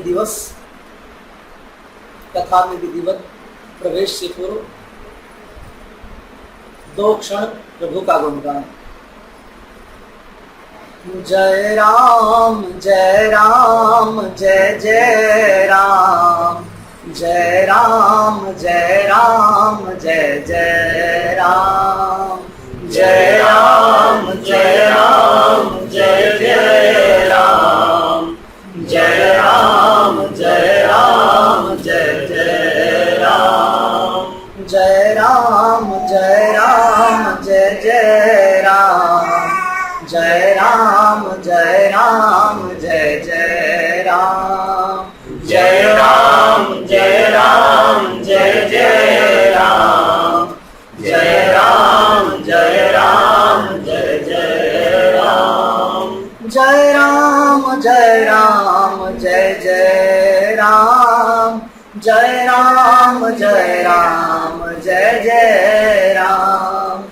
दिवस कथा में विधिवत प्रवेश से पूर्व 2 क्षण प्रभु का गुणगान। जय राम जय राम जय जय राम, जय राम जय राम जय जय राम, जय राम जय राम जय जय राम, जय राम जय राम जय जय राम, जय राम जय राम जय जय राम, जय राम जय राम जय जय राम, जय राम जय राम जय जय राम, जय राम जय राम जय जय राम, जय राम जय राम जय जय राम, जय राम जय राम जय जय राम,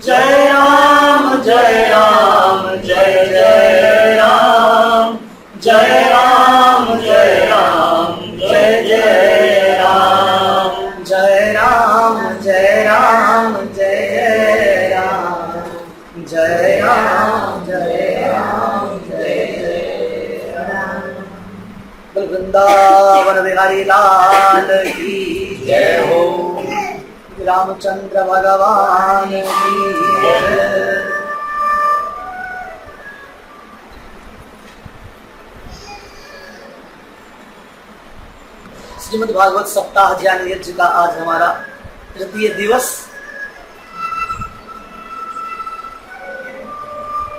जय राम जय राम जय जय राम, जय राम जय राम जय जय राम, जय राम जय राम जय जय राम, जय राम जय राम जय जय राम। बोल वृंदावन बिहारी लाल की जय हो, रामचंद्र भगवान की जय। श्रीमद् भागवत सप्ताह ज्ञान यज्ञ का आज हमारा तृतीय दिवस।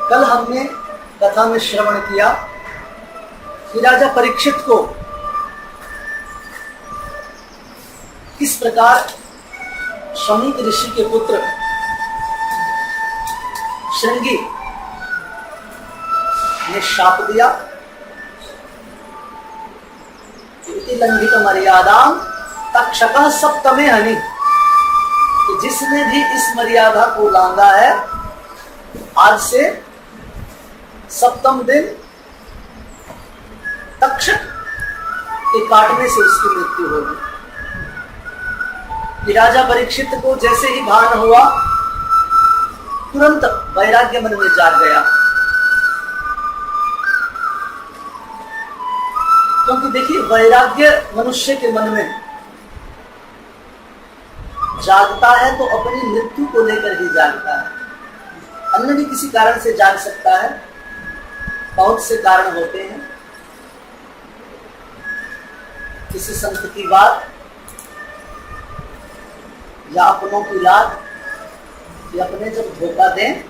कल हमने कथा में श्रवण किया कि राजा परीक्षित को किस प्रकार शमीक ऋषि के पुत्र श्रृंगी ने शाप दिया, लंघित मर्यादा तक्षक सप्तमे हनि, कि जिसने भी इस मर्यादा को लांघा है आज से सप्तम दिन तक्षक के काटने से उसकी मृत्यु होगी। कि राजा परीक्षित को जैसे ही भान हुआ तुरंत वैराग्य मन में जाग गया, क्योंकि देखिए वैराग्य मनुष्य के मन में जागता है तो अपनी मृत्यु को लेकर ही जागता है। अन्य भी किसी कारण से जाग सकता है, बहुत से कारण होते हैं। किसी संत की बात या अपनों की लात या अपने जब धोखा दें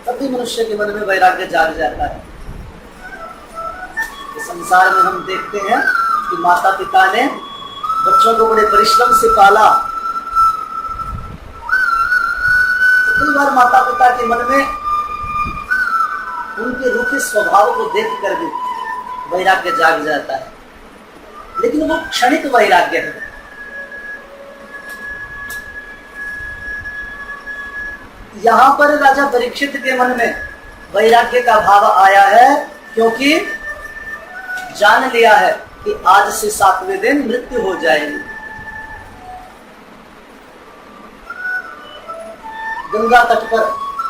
तब भी मनुष्य के मन में वैराग्य जाग जाता है। इस संसार में हम देखते हैं कि माता पिता ने बच्चों को बड़े परिश्रम से पाला, तो कई बार माता पिता के मन में उनके रूखे स्वभाव को देख कर भी वैराग्य जाग जाता है, लेकिन वो क्षणिक वैराग्य है। यहां पर राजा परीक्षित के मन में वैराग्य का भाव आया है, क्योंकि जान लिया है कि आज से 7वें दिन मृत्यु हो जाएगी। गंगा तट पर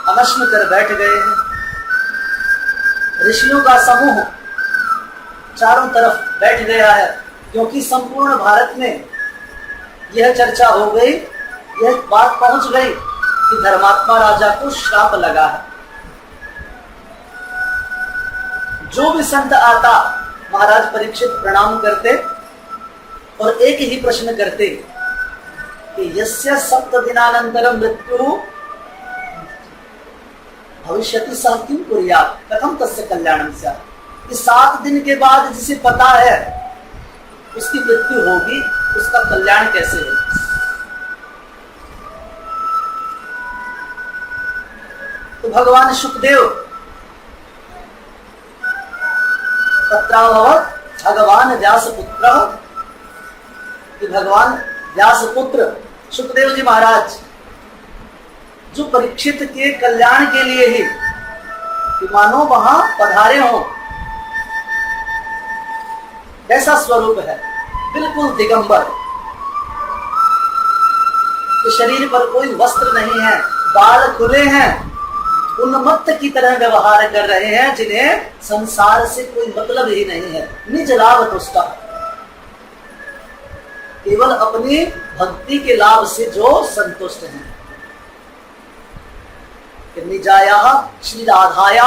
अनशन कर बैठ गए हैं। ऋषियों का समूह चारों तरफ बैठ गया है, क्योंकि संपूर्ण भारत में यह चर्चा हो गई, यह बात पहुंच गई कि धर्मात्मा राजा को श्राप लगा है। जो भी संत आता महाराज परीक्षित प्रणाम करते और एक ही प्रश्न करते कि यस्य सप्त दिनानंतरम मृत्यु भविष्यति सः किं कुर्यात् कथम तस्य कल्याणम स्यात्। कि 7 दिन के बाद जिसे पता है उसकी मृत्यु होगी, उसका कल्याण कैसे होगा। तो भगवान शुकदेव तत्राभवत् भगवान व्यासपुत्र, कि भगवान व्यासपुत्र शुकदेव जी महाराज जो परीक्षित के कल्याण के लिए ही कि मानो वहां पधारे हो, ऐसा स्वरूप है, बिल्कुल दिगंबर, कि शरीर पर कोई वस्त्र नहीं है, बाल खुले हैं, उन्मत्त की तरह व्यवहार कर रहे हैं, जिन्हें संसार से कोई मतलब ही नहीं है, निज लाभ तुष्टा, केवल अपनी भक्ति के लाभ से जो संतुष्ट हैं। निजाया श्री राधाया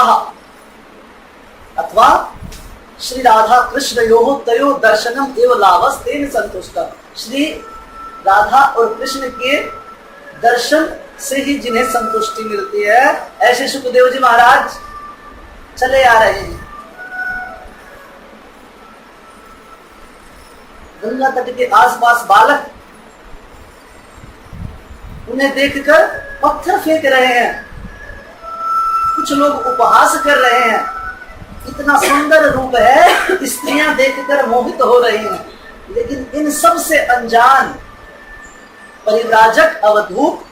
अथवा श्री राधा कृष्ण यो तयो दर्शनम एवं लाभस्तेन संतुष्ट। श्री राधा और कृष्ण के दर्शन से ही जिन्हें संतुष्टि मिलती है, ऐसे सुखदेव जी महाराज चले आ रहे हैं। गंगा तट के आसपास बालक उन्हें देखकर पत्थर फेंक रहे हैं, कुछ लोग उपहास कर रहे हैं, इतना सुंदर रूप है, स्त्रियां देखकर मोहित हो रही हैं, लेकिन इन सब से अनजान परिव्राजक अवधूत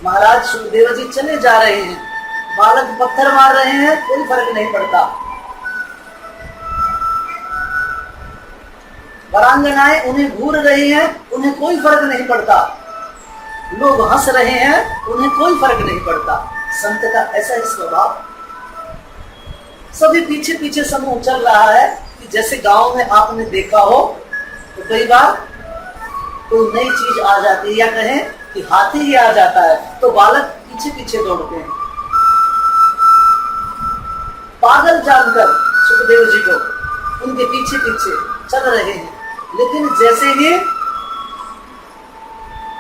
महाराज सुखदेव जी चले जा रहे हैं। बालक पत्थर मार रहे हैं, कोई फर्क नहीं पड़ता, वरांगनाएं उन्हें घूर रही हैं, उन्हें कोई फर्क नहीं पड़ता, लोग हंस रहे हैं, उन्हें कोई फर्क नहीं पड़ता। संत का ऐसा ही स्वभाव। सभी पीछे पीछे समूह चल रहा है कि जैसे गांव में आपने देखा हो तो कई बार कोई नई चीज आ जाती है, या कहें कि हाथी ही आ जाता है, तो बालक पीछे पीछे दौड़ते हैं। पागल जानकर सुखदेव जी को उनके पीछे पीछे चल रहे हैं, लेकिन जैसे ही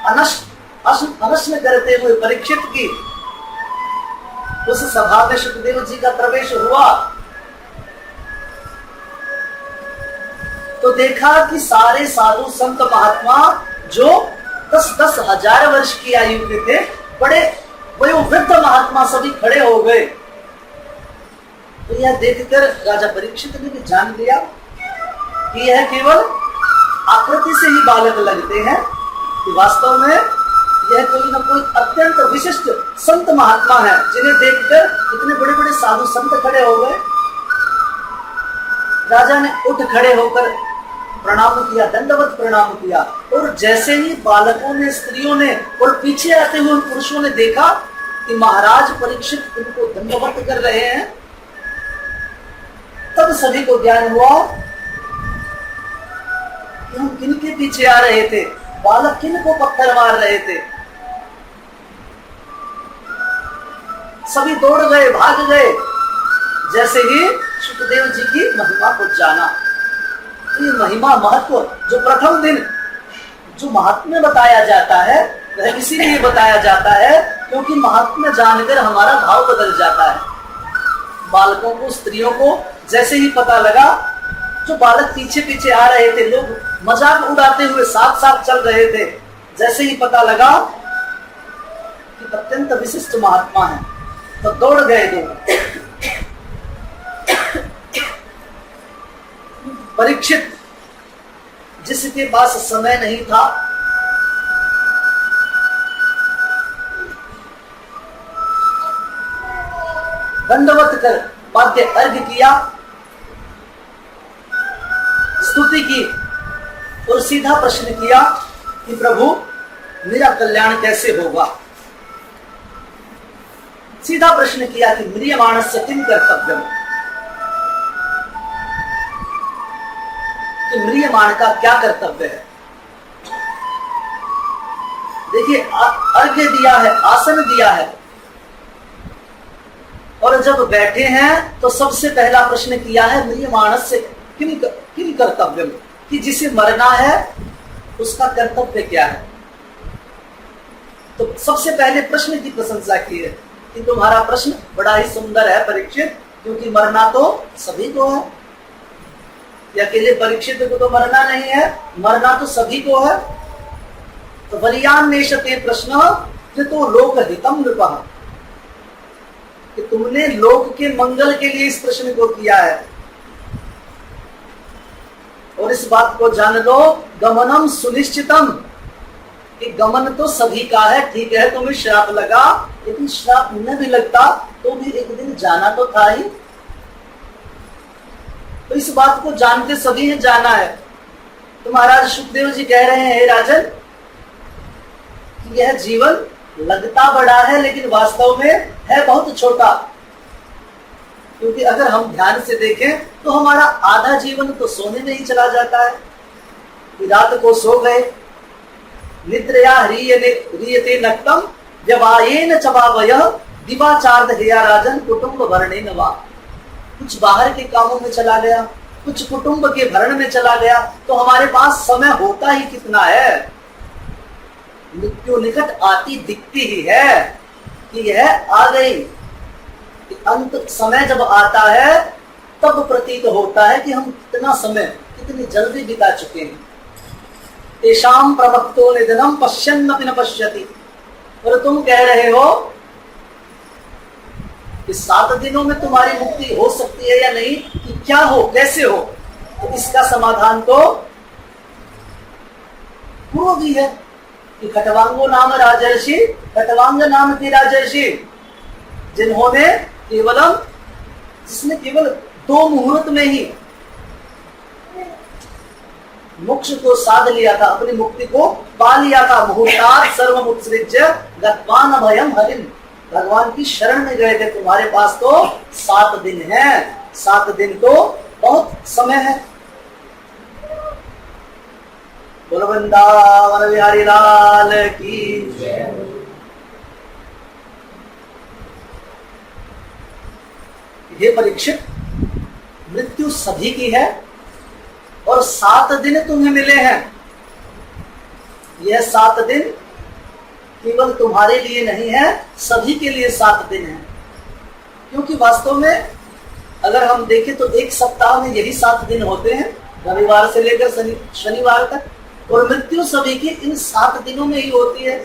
अनशन करते हुए परीक्षित की उस सभा में सुखदेव जी का प्रवेश हुआ, तो देखा कि सारे साधु संत महात्मा जो 10-10 हजार वर्ष की आयु के थे, बड़े वयोवृद्ध महात्मा सभी खड़े हो गए। तो यह देखकर राजा परीक्षित ने भी जान लिया कि यह केवल आकृति से ही बालक लगते हैं, कि वास्तव में यह कोई न कोई अत्यंत विशिष्ट संत महात्मा है, जिन्हें देखकर इतने बड़े बड़े साधु संत खड़े हो गए। राजा ने उठ खड़े होकर प्रणाम किया, दंडवत प्रणाम किया, और जैसे ही बालकों ने, स्त्रियों ने और पीछे आते हुए पुरुषों ने देखा कि महाराज परीक्षित इनको दंडवत कर रहे हैं, तब सभी को ज्ञान हुआ कि हम किनके पीछे आ रहे थे, बालक किनको पत्थर मार रहे थे। सभी दौड़ गए, भाग गए, जैसे ही सुखदेव जी की महिमा को जाना। ये महिमा महत्व जो प्रथम दिन जो महात्म्य बताया जाता है, वह इसीलिए बताया जाता है क्योंकि महात्म्य जानकर हमारा भाव बदल जाता है। बालकों को, स्त्रियों को जैसे ही पता लगा, जो बालक पीछे पीछे आ रहे थे, लोग मजाक उड़ाते हुए साथ साथ चल रहे थे, जैसे ही पता लगा कि अत्यंत विशिष्ट महात्मा है, तो दौड़ गए दो। परीक्षित जिसके पास समय नहीं था, दंडवत कर वाद्य अर्घ्य किया, स्तुति की और सीधा प्रश्न किया कि प्रभु मेरा कल्याण कैसे होगा। सीधा प्रश्न किया कि म्रियमाणस्य किम कर्तव्यम, कि म्रियमाण का क्या कर्तव्य है। देखिए, अर्घ्य दिया है, आसन दिया है, और जब बैठे हैं तो सबसे पहला प्रश्न किया है म्रियमाणस्य किम कर्तव्यम, कि जिसे मरना है उसका कर्तव्य क्या है। तो सबसे पहले प्रश्न की प्रशंसा की है कि तुम्हारा प्रश्न बड़ा ही सुंदर है परीक्षित, क्योंकि मरना तो सभी को है, या अकेले परीक्षित को तो मरना नहीं है, मरना तो सभी को है। तो वरियान्वेषते प्रश्न तो लोक हितम नृपः, कि तुमने लोक के मंगल के लिए इस प्रश्न को किया है। और इस बात को जान लो, गमनम सुनिश्चितम, कि गमन तो सभी का है। ठीक है, तुम्हें श्राप लगा, लेकिन श्राप न भी लगता तो भी एक दिन जाना तो था ही। तो इस बात को जानते सभी ने जाना है। तो महाराज सुखदेव जी कह रहे हैं, हे राजन, कि यह जीवन लगता बड़ा है लेकिन वास्तव में है बहुत छोटा। क्योंकि अगर हम ध्यान से देखें तो हमारा आधा जीवन तो सोने में ही चला जाता है। कि रात को सो गए, निद्रया ह्रियते नक्तम व्यवायेन चबावयः दिवाचार्ध हेया राजन कुटुंब भरणे नवा। कुछ बाहर के कामों में चला गया, कुछ कुटुंब के भरण में चला गया, तो हमारे पास समय होता ही कितना है। मृत्यु निकट आती दिखती ही है कि यह आ गई। अंत समय जब आता है तब प्रतीत होता है कि हम कितना समय कितनी जल्दी बिता चुके हैं। तेषाम प्रवक्तो निधनम पश्यन्नपि न पश्यति। पर तुम कह रहे हो कि 7 दिनों में तुम्हारी मुक्ति हो सकती है या नहीं, कि क्या हो, कैसे हो। तो इसका समाधान तो पूर्व भी है कि खटवांगो नाम राजर्षि, खटवांग नाम के राजर्षि जिन्होंने जिसने केवल 2 मुहूर्त में ही मोक्ष को साध लिया था, अपनी मुक्ति को पा लिया था। मुहूर्तात् सर्वमुत्सृज्य गत्वान अभयम हरिम। भगवान की शरण में गए थे। तुम्हारे पास तो 7 दिन है। 7 दिन तो बहुत समय है। बोलो वृंदावन बिहारी लाल की जय। हे परीक्षित, मृत्यु सभी की है और 7 दिन तुम्हें मिले हैं। यह 7 दिन केवल तुम्हारे लिए नहीं है, सभी के लिए 7 दिन है। क्योंकि वास्तव में अगर हम देखें तो एक सप्ताह में यही 7 दिन होते हैं, रविवार से लेकर शनिवार तक। और मृत्यु सभी की इन 7 दिनों में ही होती है।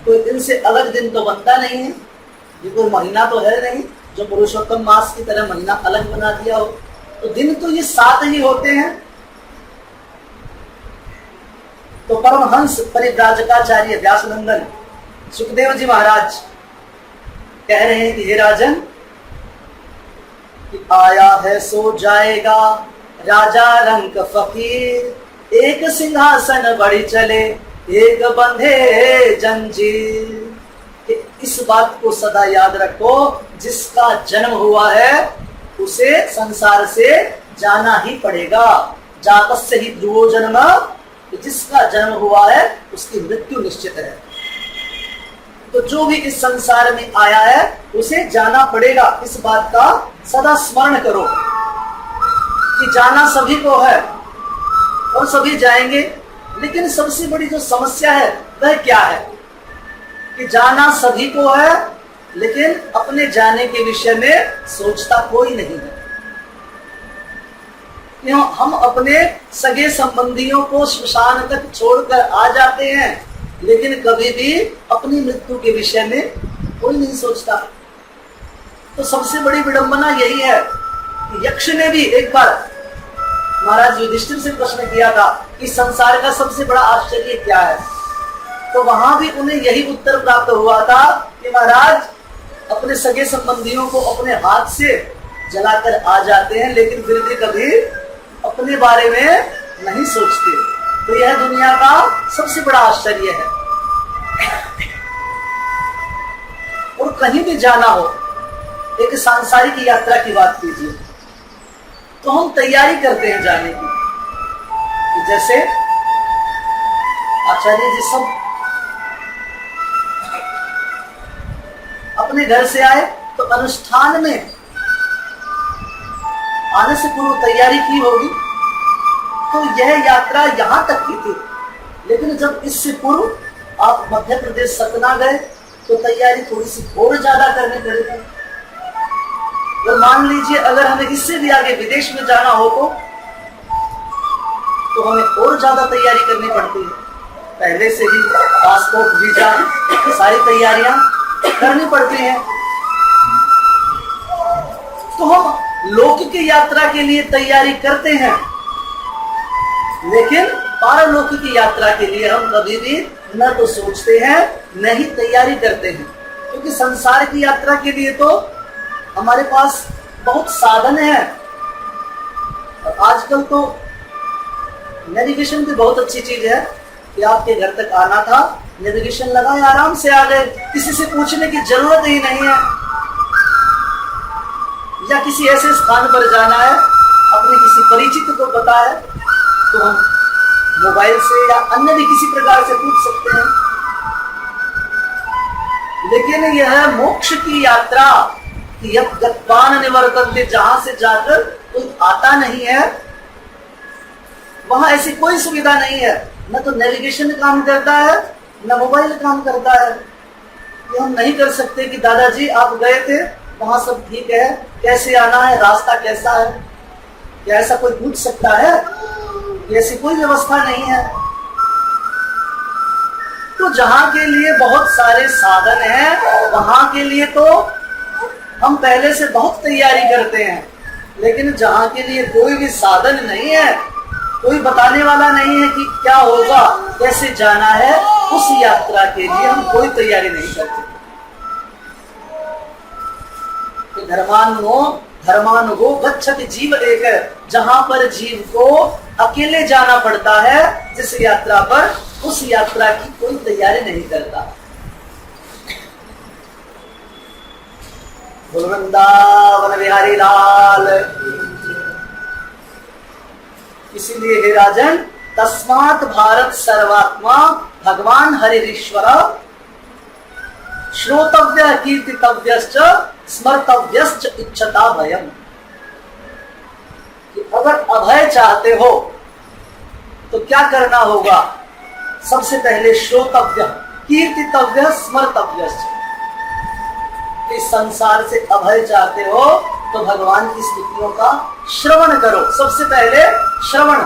तो इनसे अलग दिन तो बनता नहीं है। ये कोई महीना तो है नहीं जो पुरुषोत्तम मास की तरह महीना अलग बना दिया हो। तो दिन तो ये 7 ही होते हैं। तो परमहंस परिव्राजकाचार्य व्यासनंदन सुखदेव जी महाराज कह रहे हैं कि हे राजन, कि आया है सो जाएगा राजा रंक फकीर, एक सिंहासन बढ़ी चले एक बंधे जंजीर। इस बात को सदा याद रखो, जिसका जन्म हुआ है उसे संसार से जाना ही पड़ेगा। जातस्य ही ध्रुवो जन्म, जिसका जन्म हुआ है उसकी मृत्यु निश्चित है। तो जो भी इस संसार में आया है उसे जाना पड़ेगा। इस बात का सदा स्मरण करो कि जाना सभी को है और सभी जाएंगे। लेकिन सबसे बड़ी जो समस्या है वह क्या है कि जाना सभी को है, लेकिन अपने जाने के विषय में सोचता कोई नहीं है। क्यों हम अपने सगे संबंधियों को श्मशान तक छोड़कर आ जाते हैं, लेकिन कभी भी अपनी मृत्यु के विषय में कोई नहीं सोचता। तो सबसे बड़ी विडंबना यही है कि यक्ष ने भी एक बार महाराज युधिष्ठिर से प्रश्न किया था कि संसार का सबसे बड़ा आश्चर्य क्या है। तो वहां भी उन्हें यही उत्तर प्राप्त हुआ था कि महाराज अपने सगे संबंधियों को अपने हाथ से जलाकर आ जाते हैं, लेकिन फिर भी कभी अपने बारे में नहीं सोचते। तो यह दुनिया का सबसे बड़ा आश्चर्य है। और कहीं भी जाना हो, एक सांसारिक यात्रा की बात कीजिए, तो हम तैयारी करते हैं जाने की। जैसे आचार्य जी सब अपने घर से आए तो अनुष्ठान में आने से पूर्व तैयारी की होगी। तो यह यात्रा यहां तक की थी, लेकिन जब इससे पूर्व आप मध्य प्रदेश सतना गए तो तैयारी थोड़ी सी और ज्यादा करनी पड़ेगी। और मान लीजिए अगर हमें इससे भी आगे विदेश में जाना हो तो हमें और ज्यादा तैयारी करनी पड़ती है। पहले से ही पासपोर्ट, वीजा, सारी तैयारियां करनी पड़ती हैं। तो हम लौकिक यात्रा के लिए तैयारी करते हैं, लेकिन पारलौकिक यात्रा के लिए हम कभी भी न तो सोचते हैं न ही तैयारी करते हैं। क्योंकि संसार की यात्रा के लिए तो हमारे पास बहुत साधन है। और आजकल तो नेविगेशन भी बहुत अच्छी चीज है कि आपके घर तक आना था, नेविगेशन लगाए, आराम से आ गए, किसी से पूछने की जरूरत ही नहीं है। या किसी ऐसे स्थान पर जाना है, अपने किसी परिचित को पता है, तो हम मोबाइल से या अन्य भी किसी प्रकार से पूछ सकते हैं। लेकिन यह मोक्ष की यात्रा, यह गत्वान निवर्तन्ते, जहां से जाकर कोई आता नहीं है, वहां ऐसी कोई सुविधा नहीं है। न तो नेविगेशन काम करता है, न मोबाइल काम करता है। ये हम नहीं कर सकते कि दादाजी आप गए थे, वहां सब ठीक है, कैसे आना है, रास्ता कैसा है, क्या ऐसा कोई पूछ सकता है? ऐसी कोई व्यवस्था नहीं है। तो जहां के लिए बहुत सारे साधन हैं, वहां के लिए तो हम पहले से बहुत तैयारी करते हैं। लेकिन जहां के लिए कोई भी साधन नहीं है, कोई बताने वाला नहीं है कि क्या होगा, कैसे जाना है, उस यात्रा के लिए हम कोई तैयारी नहीं करते। तो धर्मानुगो गच्छति जीव एक, जहां पर जीव को अकेले जाना पड़ता है जिस यात्रा पर, उस यात्रा की कोई तैयारी नहीं करता। वृंदावन बिहारी लाल। इसीलिए हे राजन, तस्मात् भारत सर्वात्मा भगवान हरिश्वर श्रोतव्य कीर्तितव्यश्च स्मर्तव्यश्च इच्छता भयम। अगर अभय चाहते हो तो क्या करना होगा? सबसे पहले श्रोतव्य, कीर्तितव्य, स्मर्तव्यश्च। इस संसार से अभय चाहते हो तो भगवान की स्तुतियों का श्रवण करो। सबसे पहले श्रवण।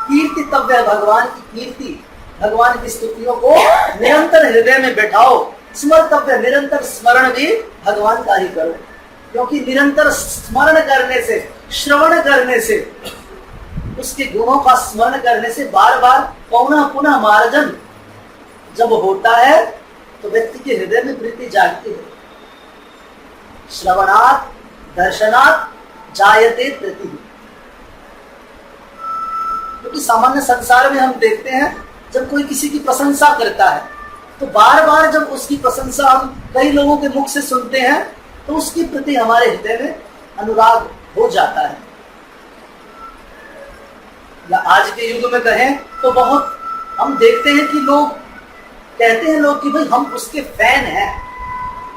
कीर्तितव्य, भगवान की कीर्ति, भगवान की स्तुतियों को निरंतर हृदय में बैठाओ। स्मर्तव्य, निरंतर स्मरण भी भगवान का ही करो, क्योंकि निरंतर स्मरण करने से, श्रवण करने से, उसके गुणों का स्मरण करने से बार बार पुनः पुनः मार्जन जब होता है तो व्यक्ति के हृदय में प्रीति जागती है। श्रवणात् दर्शनात् जायते प्रीति। क्योंकि सामान्य संसार में हम देखते हैं, जब कोई किसी की प्रशंसा करता है तो बार बार जब उसकी प्रशंसा हम कई लोगों के मुख से सुनते हैं तो उसके प्रति हमारे हृदय में अनुराग हो जाता है। या आज के युग में कहें तो बहुत हम देखते हैं कि लोग कहते हैं कि भाई हम उसके फैन हैं।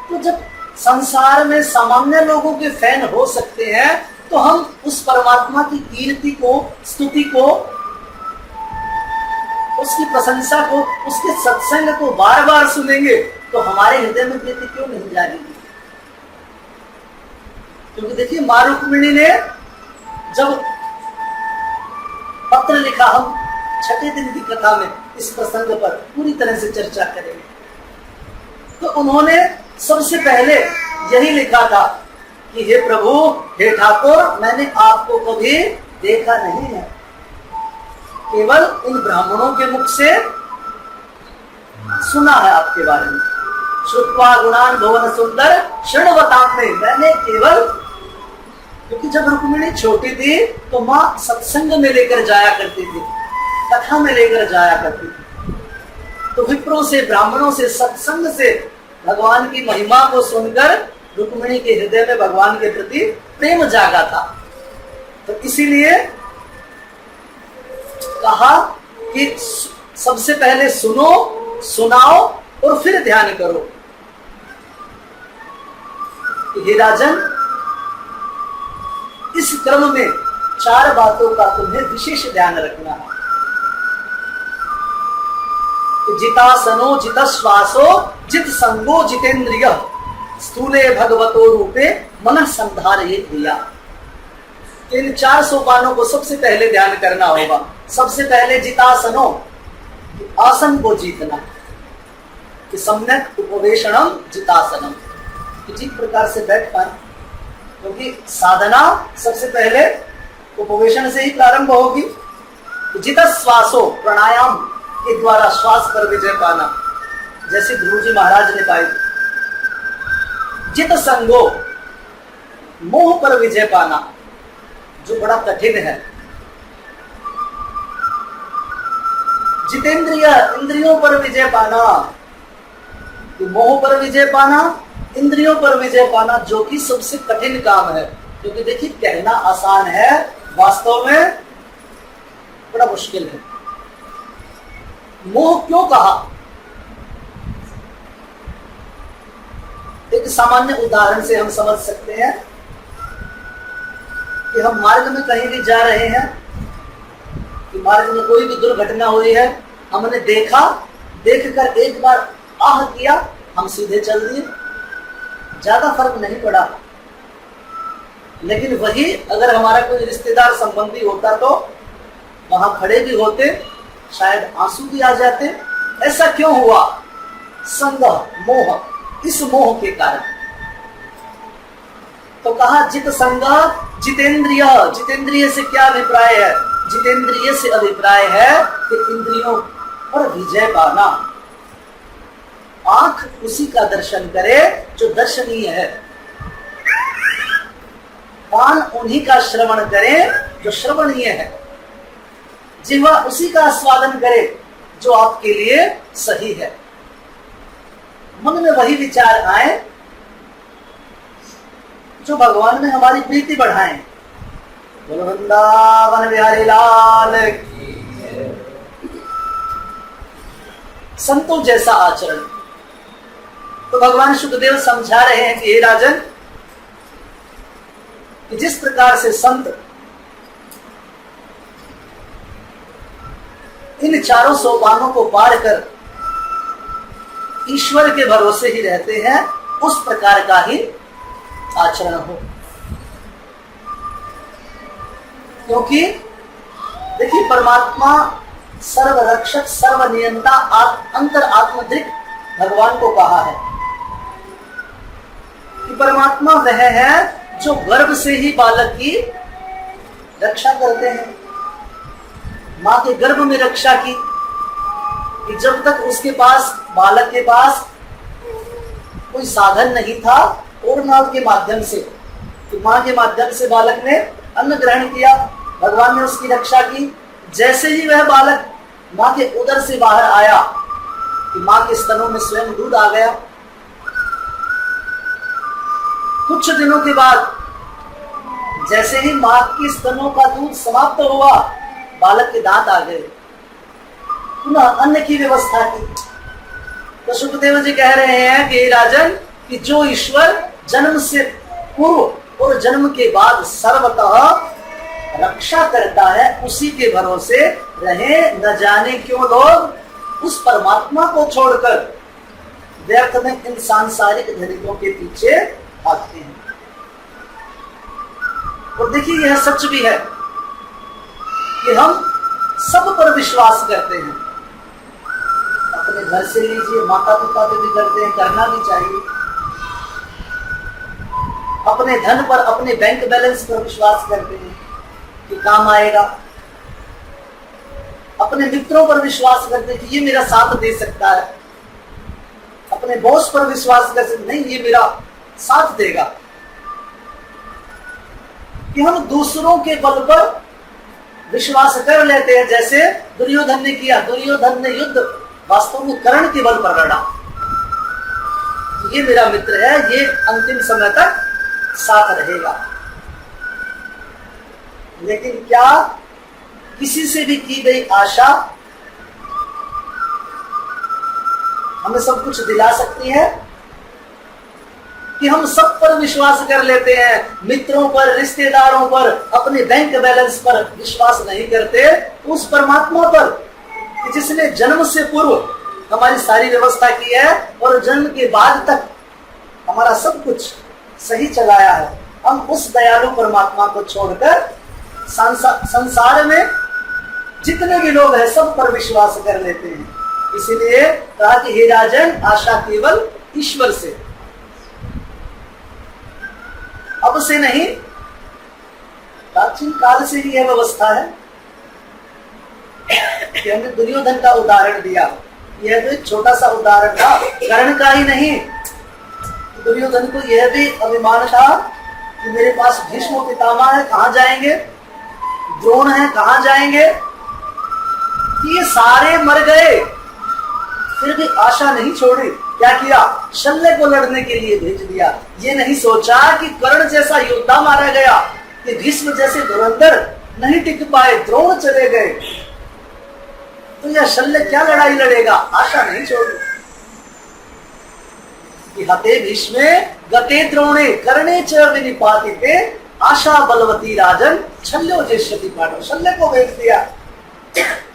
तो जब संसार में सामान्य लोगों के फैन हो सकते हैं तो हम उस परमात्मा की कीर्ति को, स्तुति को, उसकी प्रशंसा को, उसके सत्संग को बार बार सुनेंगे तो हमारे हृदय में प्रीति क्यों नहीं जाएगी? क्योंकि देखिए, मां रुक्मिणी ने जब पत्र लिखा, हम छठे दिन की कथा में इस प्रसंग पर पूरी तरह से चर्चा करेंगे, तो उन्होंने सबसे पहले यही लिखा था कि हे प्रभु, हे ठाकुर, मैंने आपको कभी देखा नहीं है, केवल इन ब्राह्मणों के मुख से सुना है आपके बारे में। श्रुत्वा गुणान भुवन सुंदर शृण्वताम्ने, मैंने केवल, क्योंकि जब रुक्मिणी छोटी थी तो माँ सत्संग में लेकर जाया करती थी, कथा में लेकर जाया करती थी, तो विप्रों से, ब्राह्मणों से, सत्संग से भगवान की महिमा को सुनकर रुक्मिणी के हृदय में भगवान के प्रति प्रेम जागा था। तो इसीलिए कहा कि सबसे पहले सुनो, सुनाओ और फिर ध्यान करो। हे राजन, इस क्रम में 4 बातों का तुम्हें विशेष ध्यान रखना है। जितासनो जितश्वासो जित संगो जितेंद्रिय स्थूले भगवतो रूपे मनः संधारयेत् धिया। इन 4 सोपानों को सबसे पहले ध्यान करना होगा। सबसे पहले जितासनो, आसन को जीतना, कि सम्यक उपवेशनम जितासनम, कि जिस प्रकार से बैठ पाए, क्योंकि साधना सबसे पहले उपवेशन से ही प्रारंभ होगी। जित श्वासो, प्राणायाम के द्वारा श्वास पर विजय पाना, जैसे ध्रुव जी महाराज ने पाई। जित संगो, मोह पर विजय पाना, जो बड़ा कठिन है। जितेंद्रिय, इंद्रियों पर विजय पाना, मोह पर विजय पाना, इंद्रियों पर विजय पाना, जो कि सबसे कठिन काम है। क्योंकि देखिए कहना आसान है, वास्तव में बड़ा मुश्किल है। मोह क्यों कहा? एक सामान्य उदाहरण से हम समझ सकते हैं कि हम मार्ग में कहीं भी जा रहे हैं, कि मार्ग में कोई भी दुर्घटना हुई है, हमने देखा, देखकर एक बार आह किया, हम सीधे चल दिए, ज्यादा फर्क नहीं पड़ा। लेकिन वही अगर हमारा कोई रिश्तेदार संबंधी होता तो वहां खड़े भी होते, शायद आंसू भी आ जाते। ऐसा क्यों हुआ? संग, मोह, इस मोह के कारण। तो कहा जित संग जितेंद्रिय, जितेंद्रिय से क्या अभिप्राय है? जितेंद्रिय से अभिप्राय है कि इंद्रियों पर विजय पाना। आंख उसी का दर्शन करे जो दर्शनीय है, कान उन्हीं का श्रवण करे जो श्रवणीय है, जिह्वा उसी का आस्वादन करे जो आपके लिए सही है। मन में वही विचार आए जो भगवान में हमारी प्रीति बढ़ाएं। बोलो वृंदावन बिहारी लाल की। संतों जैसा आचरण। तो भगवान शुकदेव समझा रहे हैं कि हे राजन, कि जिस प्रकार से संत इन चारों सोपानों को पार कर ईश्वर के भरोसे ही रहते हैं, उस प्रकार का ही आचरण हो। क्योंकि देखिए परमात्मा सर्वरक्षक, सर्वनियंता, अंतर आत्मदृक भगवान को कहा है कि परमात्मा वह है जो गर्भ से ही बालक की रक्षा करते हैं। मां के गर्भ में रक्षा की, कि जब तक उसके पास, बालक के पास कोई साधन नहीं था, और नाव के माध्यम से, तो मां के माध्यम से बालक ने अन्न ग्रहण किया, भगवान ने उसकी रक्षा की। जैसे ही वह बालक मां के उदर से बाहर आया, कि मां के स्तनों में स्वयं दूध आ गया। कुछ दिनों के बाद जैसे ही मां के स्तनों का दूध समाप्त हुआ, बालक के दांत आ गए, पुनः अन्न की व्यवस्था की। तो सुखदेव जी कह रहे हैं कि राजन, कि जो ईश्वर जन्म से पूर्व और जन्म के बाद सर्वतः रक्षा करता है, उसी के भरोसे रहे। न जाने क्यों लोग उस परमात्मा को छोड़कर व्यर्थ में इन सांसारिक धनिकों के पीछे भागते हैं। और देखिए यह सच भी है कि हम सब पर विश्वास करते हैं। अपने घर से लीजिए, माता पिता पे भी करते हैं, करना भी चाहिए। अपने धन पर, अपने बैंक बैलेंस पर विश्वास करते हैं कि काम आएगा। अपने मित्रों पर विश्वास करते हैं कि ये मेरा साथ दे सकता है। अपने बॉस पर विश्वास कर सकते, नहीं ये मेरा साथ देगा। कि हम दूसरों के बल पर विश्वास कर लेते हैं, जैसे दुर्योधन ने किया। दुर्योधन ने युद्ध वास्तव में कर्ण के बल पर लड़ा। ये मेरा मित्र है, ये अंतिम समय तक साथ रहेगा। लेकिन क्या किसी से भी की गई आशा हमें सब कुछ दिला सकती है? कि हम सब पर विश्वास कर लेते हैं, मित्रों पर, रिश्तेदारों पर, अपने बैंक बैलेंस पर विश्वास नहीं करते, उस परमात्मा पर कि जिसने जन्म से पूर्व हमारी सारी व्यवस्था की है और जन्म के बाद तक हमारा सब कुछ सही चलाया है। हम उस दयालु परमात्मा को छोड़कर संसार में जितने भी लोग हैं सब पर विश्वास कर लेते हैं। इसीलिए कहा कि हे राजन, आशा केवल ईश्वर से, अब से नहीं, प्राचीन काल से ही यह व्यवस्था है। कि हमने दुर्योधन का उदाहरण दिया, यह तो एक छोटा सा उदाहरण था, कर्ण का ही नहीं। दुर्योधन को यह भी अभिमान था कि मेरे पास भीष्म पितामह है, कहां जाएंगे, द्रोण है, कहां जाएंगे? कि ये सारे मर गए, फिर भी आशा नहीं छोड़ी। क्या किया? शल्य को लड़ने के लिए भेज दिया। ये नहीं सोचा कि कर्ण जैसा योद्धा मारा गया, कि भीष्म जैसे धुरंधर नहीं टिक पाए, द्रोण चले गए, तो यह शल्य क्या लड़ाई लड़ेगा? आशा नहीं छोड़ी। कि हते भीष्मे गते द्रोणे कर्णे च विनिपातिते आशा बलवती राजन शल्यो जेष्यति पांडव। शल्य को भेज दिया,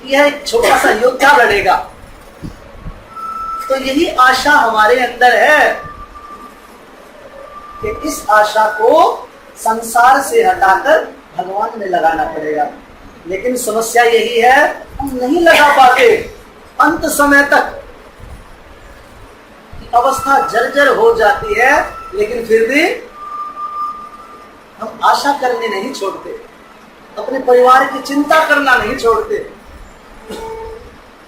यह एक छोटा सा योद्धा लड़ेगा। तो यही आशा हमारे अंदर है कि इस आशा को संसार से हटाकर भगवान में लगाना पड़ेगा। लेकिन समस्या यही है, हम नहीं लगा पाते अंत समय तक। अवस्था जर्जर हो जाती है, लेकिन फिर भी हम आशा करने नहीं छोड़ते, अपने परिवार की चिंता करना नहीं छोड़ते।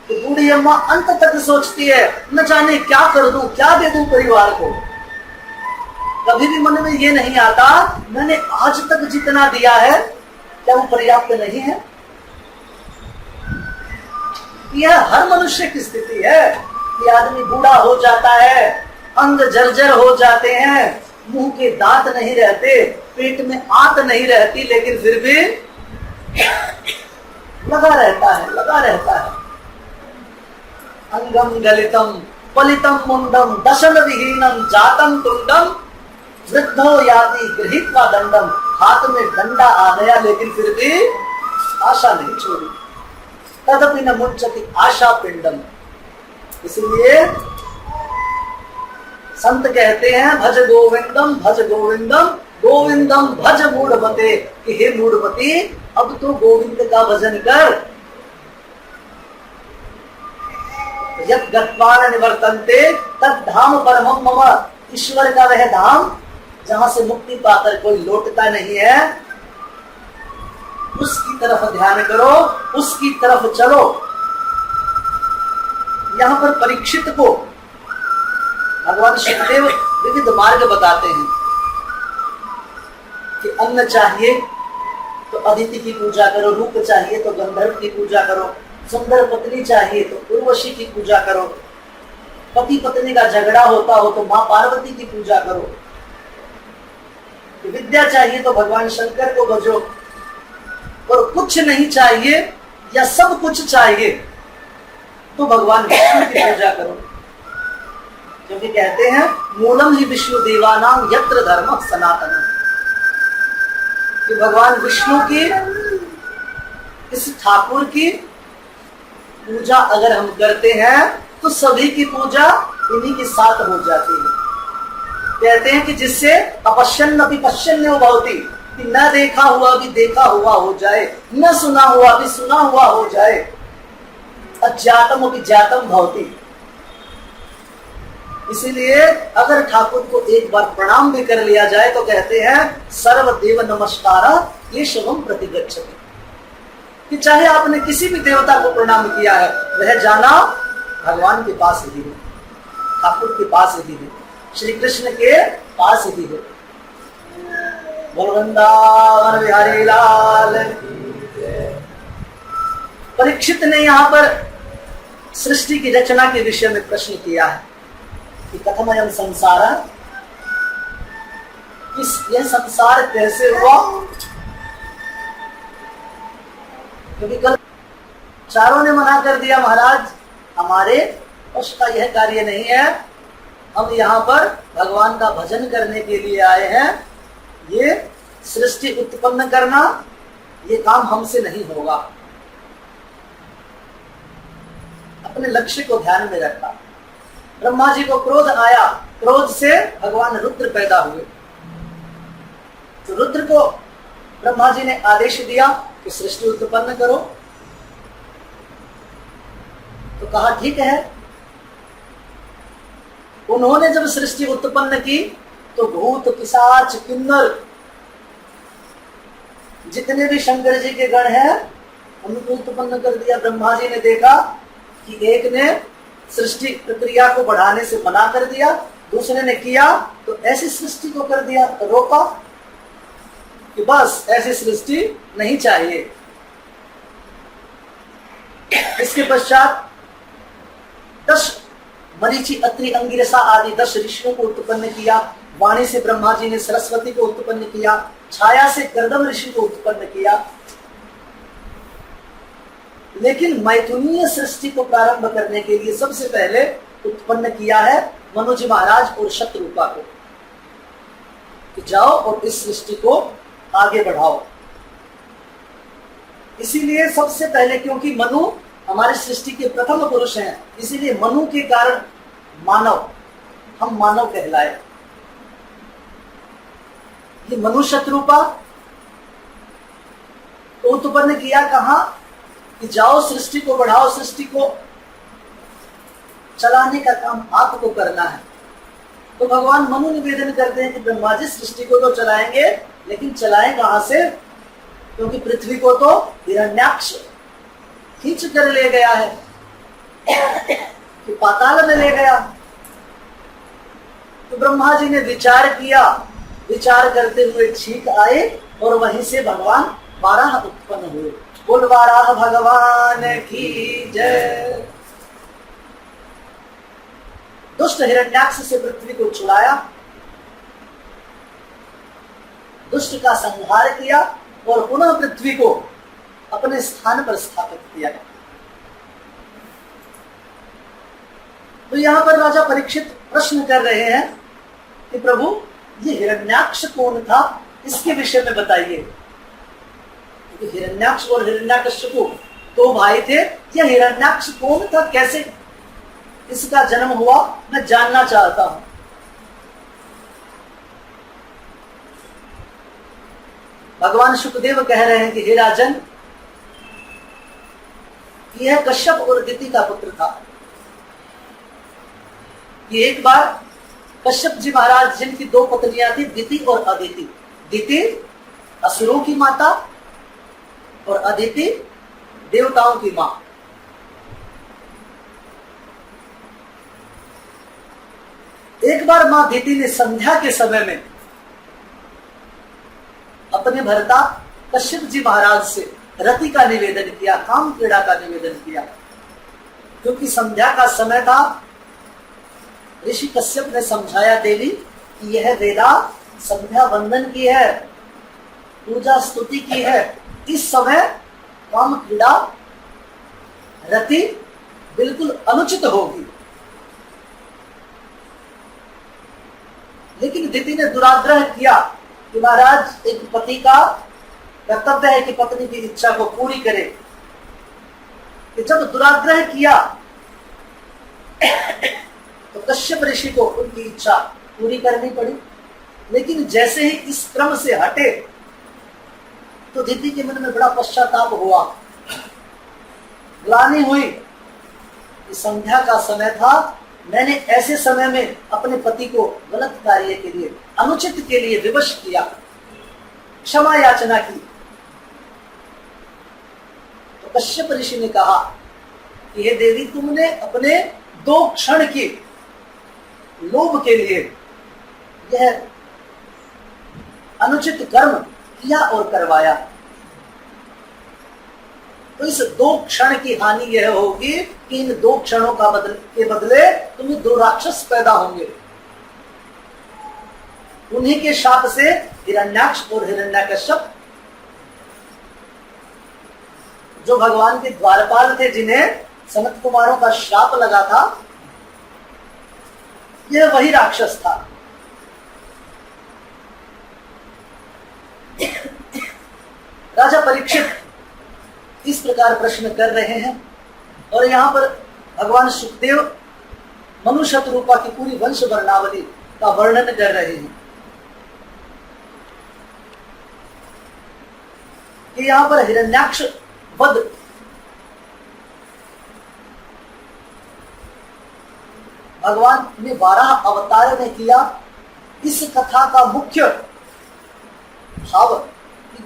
तो बूढ़ी अम्मा अंत तक सोचती है, न जाने क्या कर दूं, क्या दे दूं परिवार को। कभी भी मन में ये नहीं आता मैंने आज तक जितना दिया है क्या वो पर्याप्त नहीं है? यह हर मनुष्य की स्थिति है कि आदमी बूढ़ा हो जाता है, अंग जर्जर हो जाते हैं, मुंह के दांत नहीं रहते, पेट में आंत नहीं रहती, लेकिन फिर भी लगा रहता है। अंगम गलितम पलितम मुंडम दशन विहीनम जातम तुंडम वृद्धो याति गृहीत्वा दंडम। हाथ में डंडा आ गया, लेकिन फिर भी आशा नहीं छोड़ी। तदपि न मुच्यति आशा पिंडम। इसलिए संत कहते हैं भज गोविंदम गोविंदम भज मूढ़मते, कि हे मूढ़मती अब तो गोविंद का भजन कर। यत् गत्वा न निवर्तन्ते तत् धाम परमं मम। ईश्वर का वह धाम जहां से मुक्ति पाकर कोई लौटता नहीं है, उसकी तरफ ध्यान करो, उसकी तरफ चलो। यहां पर परीक्षित को भगवान शिवदेव विविध मार्ग बताते हैं कि अन्न चाहिए तो अदिति की पूजा करो, रूप चाहिए तो गंधर्व की पूजा करो, सुंदर पत्नी चाहिए तो उर्वशी की पूजा करो, पति पत्नी का झगड़ा होता हो तो मां पार्वती की पूजा करो, विद्या चाहिए तो भगवान शंकर को भजो, और कुछ नहीं चाहिए या सब कुछ चाहिए तो भगवान विष्णु की पूजा करो। क्योंकि कहते हैं मूलम ही विष्णु देवानाम यत्र धर्म सनातन, कि भगवान विष्णु की, इस ठाकुर की पूजा अगर हम करते हैं तो सभी की पूजा इन्हीं के साथ हो जाती है। कहते हैं कि जिससे अपश्यन अपि पश्यन्यो भवति, कि न देखा हुआ भी देखा हुआ हो जाए, न सुना हुआ भी सुना हुआ हो जाए, अज्ञातम अपि ज्ञातम भवति। इसीलिए अगर ठाकुर को एक बार प्रणाम भी कर लिया जाए तो कहते हैं सर्वदेव नमस्कार ये शुभम प्रतिगच्छति, कि चाहे आपने किसी भी देवता को प्रणाम किया है वह जाना भगवान के पास ही है, ठाकुर के पास ही है, श्री कृष्ण के पास ही है। वृंदावन बिहारी लाल। परीक्षित ने यहाँ पर सृष्टि की रचना के विषय में प्रश्न किया है कि कथमयम संसार, यह संसार कैसे हुआ? क्योंकि कल चारों ने मना कर दिया, महाराज हमारे उसका यह कार्य नहीं है, हम यहाँ पर भगवान का भजन करने के लिए आए हैं, ये सृष्टि उत्पन्न करना ये काम हमसे नहीं होगा। अपने लक्ष्य को ध्यान में रखा। ब्रह्मा जी को क्रोध आया, क्रोध से भगवान रुद्र पैदा हुए, तो रुद्र को ब्रह्मा जी ने आदेश दिया कि सृष्टि उत्पन्न करो, तो कहा ठीक है। उन्होंने जब सृष्टि उत्पन्न की तो भूत पिशाच किन्नर जितने भी शंकर जी के गण हैं उनको उत्पन्न कर दिया। ब्रह्मा जी ने देखा कि एक ने सृष्टि प्रक्रिया को बढ़ाने से मना कर दिया, दूसरे ने किया तो ऐसी सृष्टि को कर दिया, तो रोका। कि बस ऐसी सृष्टि नहीं चाहिए। इसके पश्चात 10 मरीचि, अत्रि, अंगिरसा आदि 10 ऋषियों को उत्पन्न किया। वाणी से ब्रह्मा जी ने सरस्वती को उत्पन्न किया। छाया से कर्दम ऋषि को उत्पन्न किया। लेकिन मैथुनीय सृष्टि को प्रारंभ करने के लिए सबसे पहले उत्पन्न किया है मनु जी महाराज और शत्रुपा को, कि जाओ और इस सृष्टि को आगे बढ़ाओ। इसीलिए सबसे पहले, क्योंकि मनु हमारी सृष्टि के प्रथम पुरुष हैं, इसीलिए मनु के कारण मानव, हम मानव कहलाए। ये मनु शत्रुपा तो उत्पन्न किया कहां, कि जाओ सृष्टि को बढ़ाओ, सृष्टि को चलाने का काम आपको करना है। तो भगवान मनु निवेदन करते हैं कि ब्रह्मा जी सृष्टि को तो चलाएंगे, लेकिन चलाएं कहां से, क्योंकि पृथ्वी को तो हिरण्याक्ष खींच कर ले गया है, कि पाताल में ले गया। तो ब्रह्मा जी ने विचार किया, विचार करते हुए ठीक आए और वहीं से भगवान वाराह उत्पन्न हुए। बोल वाराह भगवान की जय। दुष्ट हिरण्याक्ष से पृथ्वी को छुड़ाया, दुष्ट का संहार किया और पुनः पृथ्वी को अपने स्थान पर स्थापित किया। तो यहां पर राजा परीक्षित प्रश्न कर रहे हैं कि प्रभु ये हिरण्याक्ष कौन था, इसके विषय में बताइए। क्योंकि हिरण्याक्ष और हिरण्याकश्यपु दो भाई थे, यह हिरण्याक्ष कौन था, कैसे इसका जन्म हुआ, मैं जानना चाहता हूं। भगवान शुकदेव कह रहे हैं कि हे राजन, यह कश्यप और दिति का पुत्र था। ये एक बार कश्यप जी महाराज, जिनकी 2 पत्नियां थी, दिति और अदिति। दिति असुरों की माता और अदिति देवताओं की मां। एक बार मां दिति ने संध्या के समय में अपने भर्ता कश्यप जी महाराज से रति का निवेदन किया, काम क्रीड़ा का निवेदन किया। क्योंकि संध्या का समय था, ऋषि कश्यप ने समझाया देवी कि यह वेला संध्या वंदन की है, पूजा स्तुति की है। इस समय काम क्रीड़ा रति बिल्कुल अनुचित होगी। लेकिन दिति ने दुराग्रह किया कि महाराज, एक पति का कर्तव्य है कि पत्नी की इच्छा को पूरी करे। कि जब दुराग्रह किया तो कश्यप ऋषि को उनकी इच्छा पूरी करनी पड़ी। लेकिन जैसे ही इस क्रम से हटे तो दिति के मन में बड़ा पश्चाताप हुआ, ग्लानि हुई कि संध्या का समय था, मैंने ऐसे समय में अपने पति को गलत कार्य के लिए, अनुचित के लिए विवश किया, क्षमा याचना की। तो कश्यप ऋषि ने कहा कि हे देवी, तुमने अपने 2 क्षण की लोभ के लिए यह अनुचित कर्म किया और करवाया। तो इस 2 क्षण की हानि यह होगी कि इन 2 क्षणों का के बदले तुम्हें 2 राक्षस पैदा होंगे। उन्हीं के शाप से हिरण्याक्ष और हिरण्याकश्यप, जो भगवान के द्वारपाल थे, जिन्हें सनत कुमारों का श्राप लगा था, यह वही राक्षस था। राजा परीक्षित इस प्रकार प्रश्न कर रहे हैं और यहां पर भगवान सुखदेव मनु शत्रुपा की पूरी वंश वर्णावली का वर्णन कर रहे हैं कि यहां पर हिरण्याक्ष वध भगवान ने 12 अवतार में किया। इस कथा का मुख्य भाव,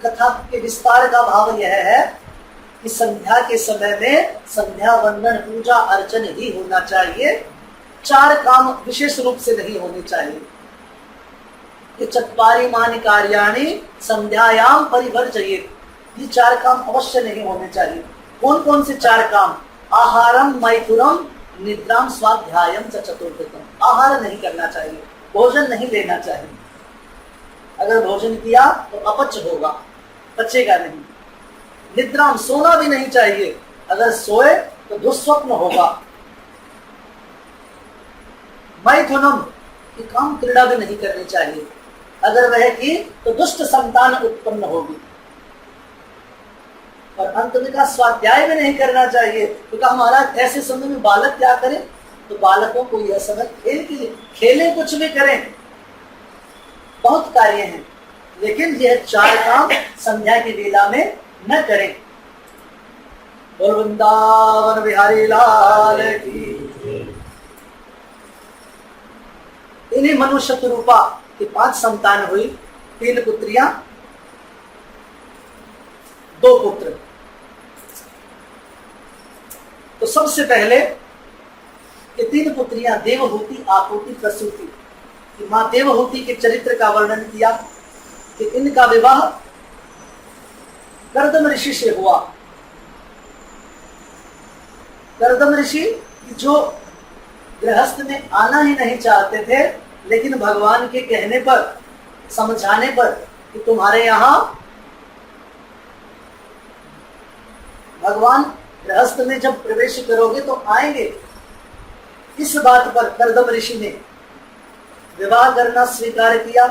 कथा के विस्तार का भाव यह है कि संध्या के समय में संध्या वंदन पूजा अर्चन ही होना चाहिए, 4 काम विशेष रूप से नहीं होने चाहिए। कि चत्वारि मानि कार्याणि संध्यायाम परिवर्जयेत्, ये 4 काम अवश्य नहीं होने चाहिए। कौन कौन से 4 काम? आहारम मैथुनम निद्राम स्वाध्यायम च चतुर्विधम। आहार नहीं करना चाहिए, भोजन नहीं लेना चाहिए। अगर भोजन किया तो अपच होगा, पचेगा नहीं। निद्राम, सोना भी नहीं चाहिए, अगर सोए तो दुस्वप्न होगा। मैथुनम, की काम क्रीड़ा भी नहीं करनी चाहिए, अगर वह की तो दुष्ट संतान उत्पन्न होगी। और अंत में का स्वाध्याय भी नहीं करना चाहिए, तो कहा महाराज ऐसे समय में बालक क्या करें? तो बालकों को यह समय खेल के लिए, खेलें, कुछ भी करें, बहुत कार्य हैं, लेकिन यह 4 काम संध्या की वेला में न करें। बोल वृंदावन बिहारी लाल की। इन्हीं मनुष्य रूपा की 5 संतान हुई, 3 पुत्रियां, 2 पुत्र। तो सबसे पहले ये 3 पुत्रियां देवहूति, आपूति, प्रसूति। मां देवहूति के चरित्र का वर्णन किया कि इनका विवाह कर्दम ऋषि से हुआ। कर्दम ऋषि जो गृहस्थ में आना ही नहीं चाहते थे, लेकिन भगवान के कहने पर, समझाने पर कि तुम्हारे यहां भगवान गृहस्थ में जब प्रवेश करोगे तो आएंगे, इस बात पर कर्दम ऋषि ने विवाह करना स्वीकार किया।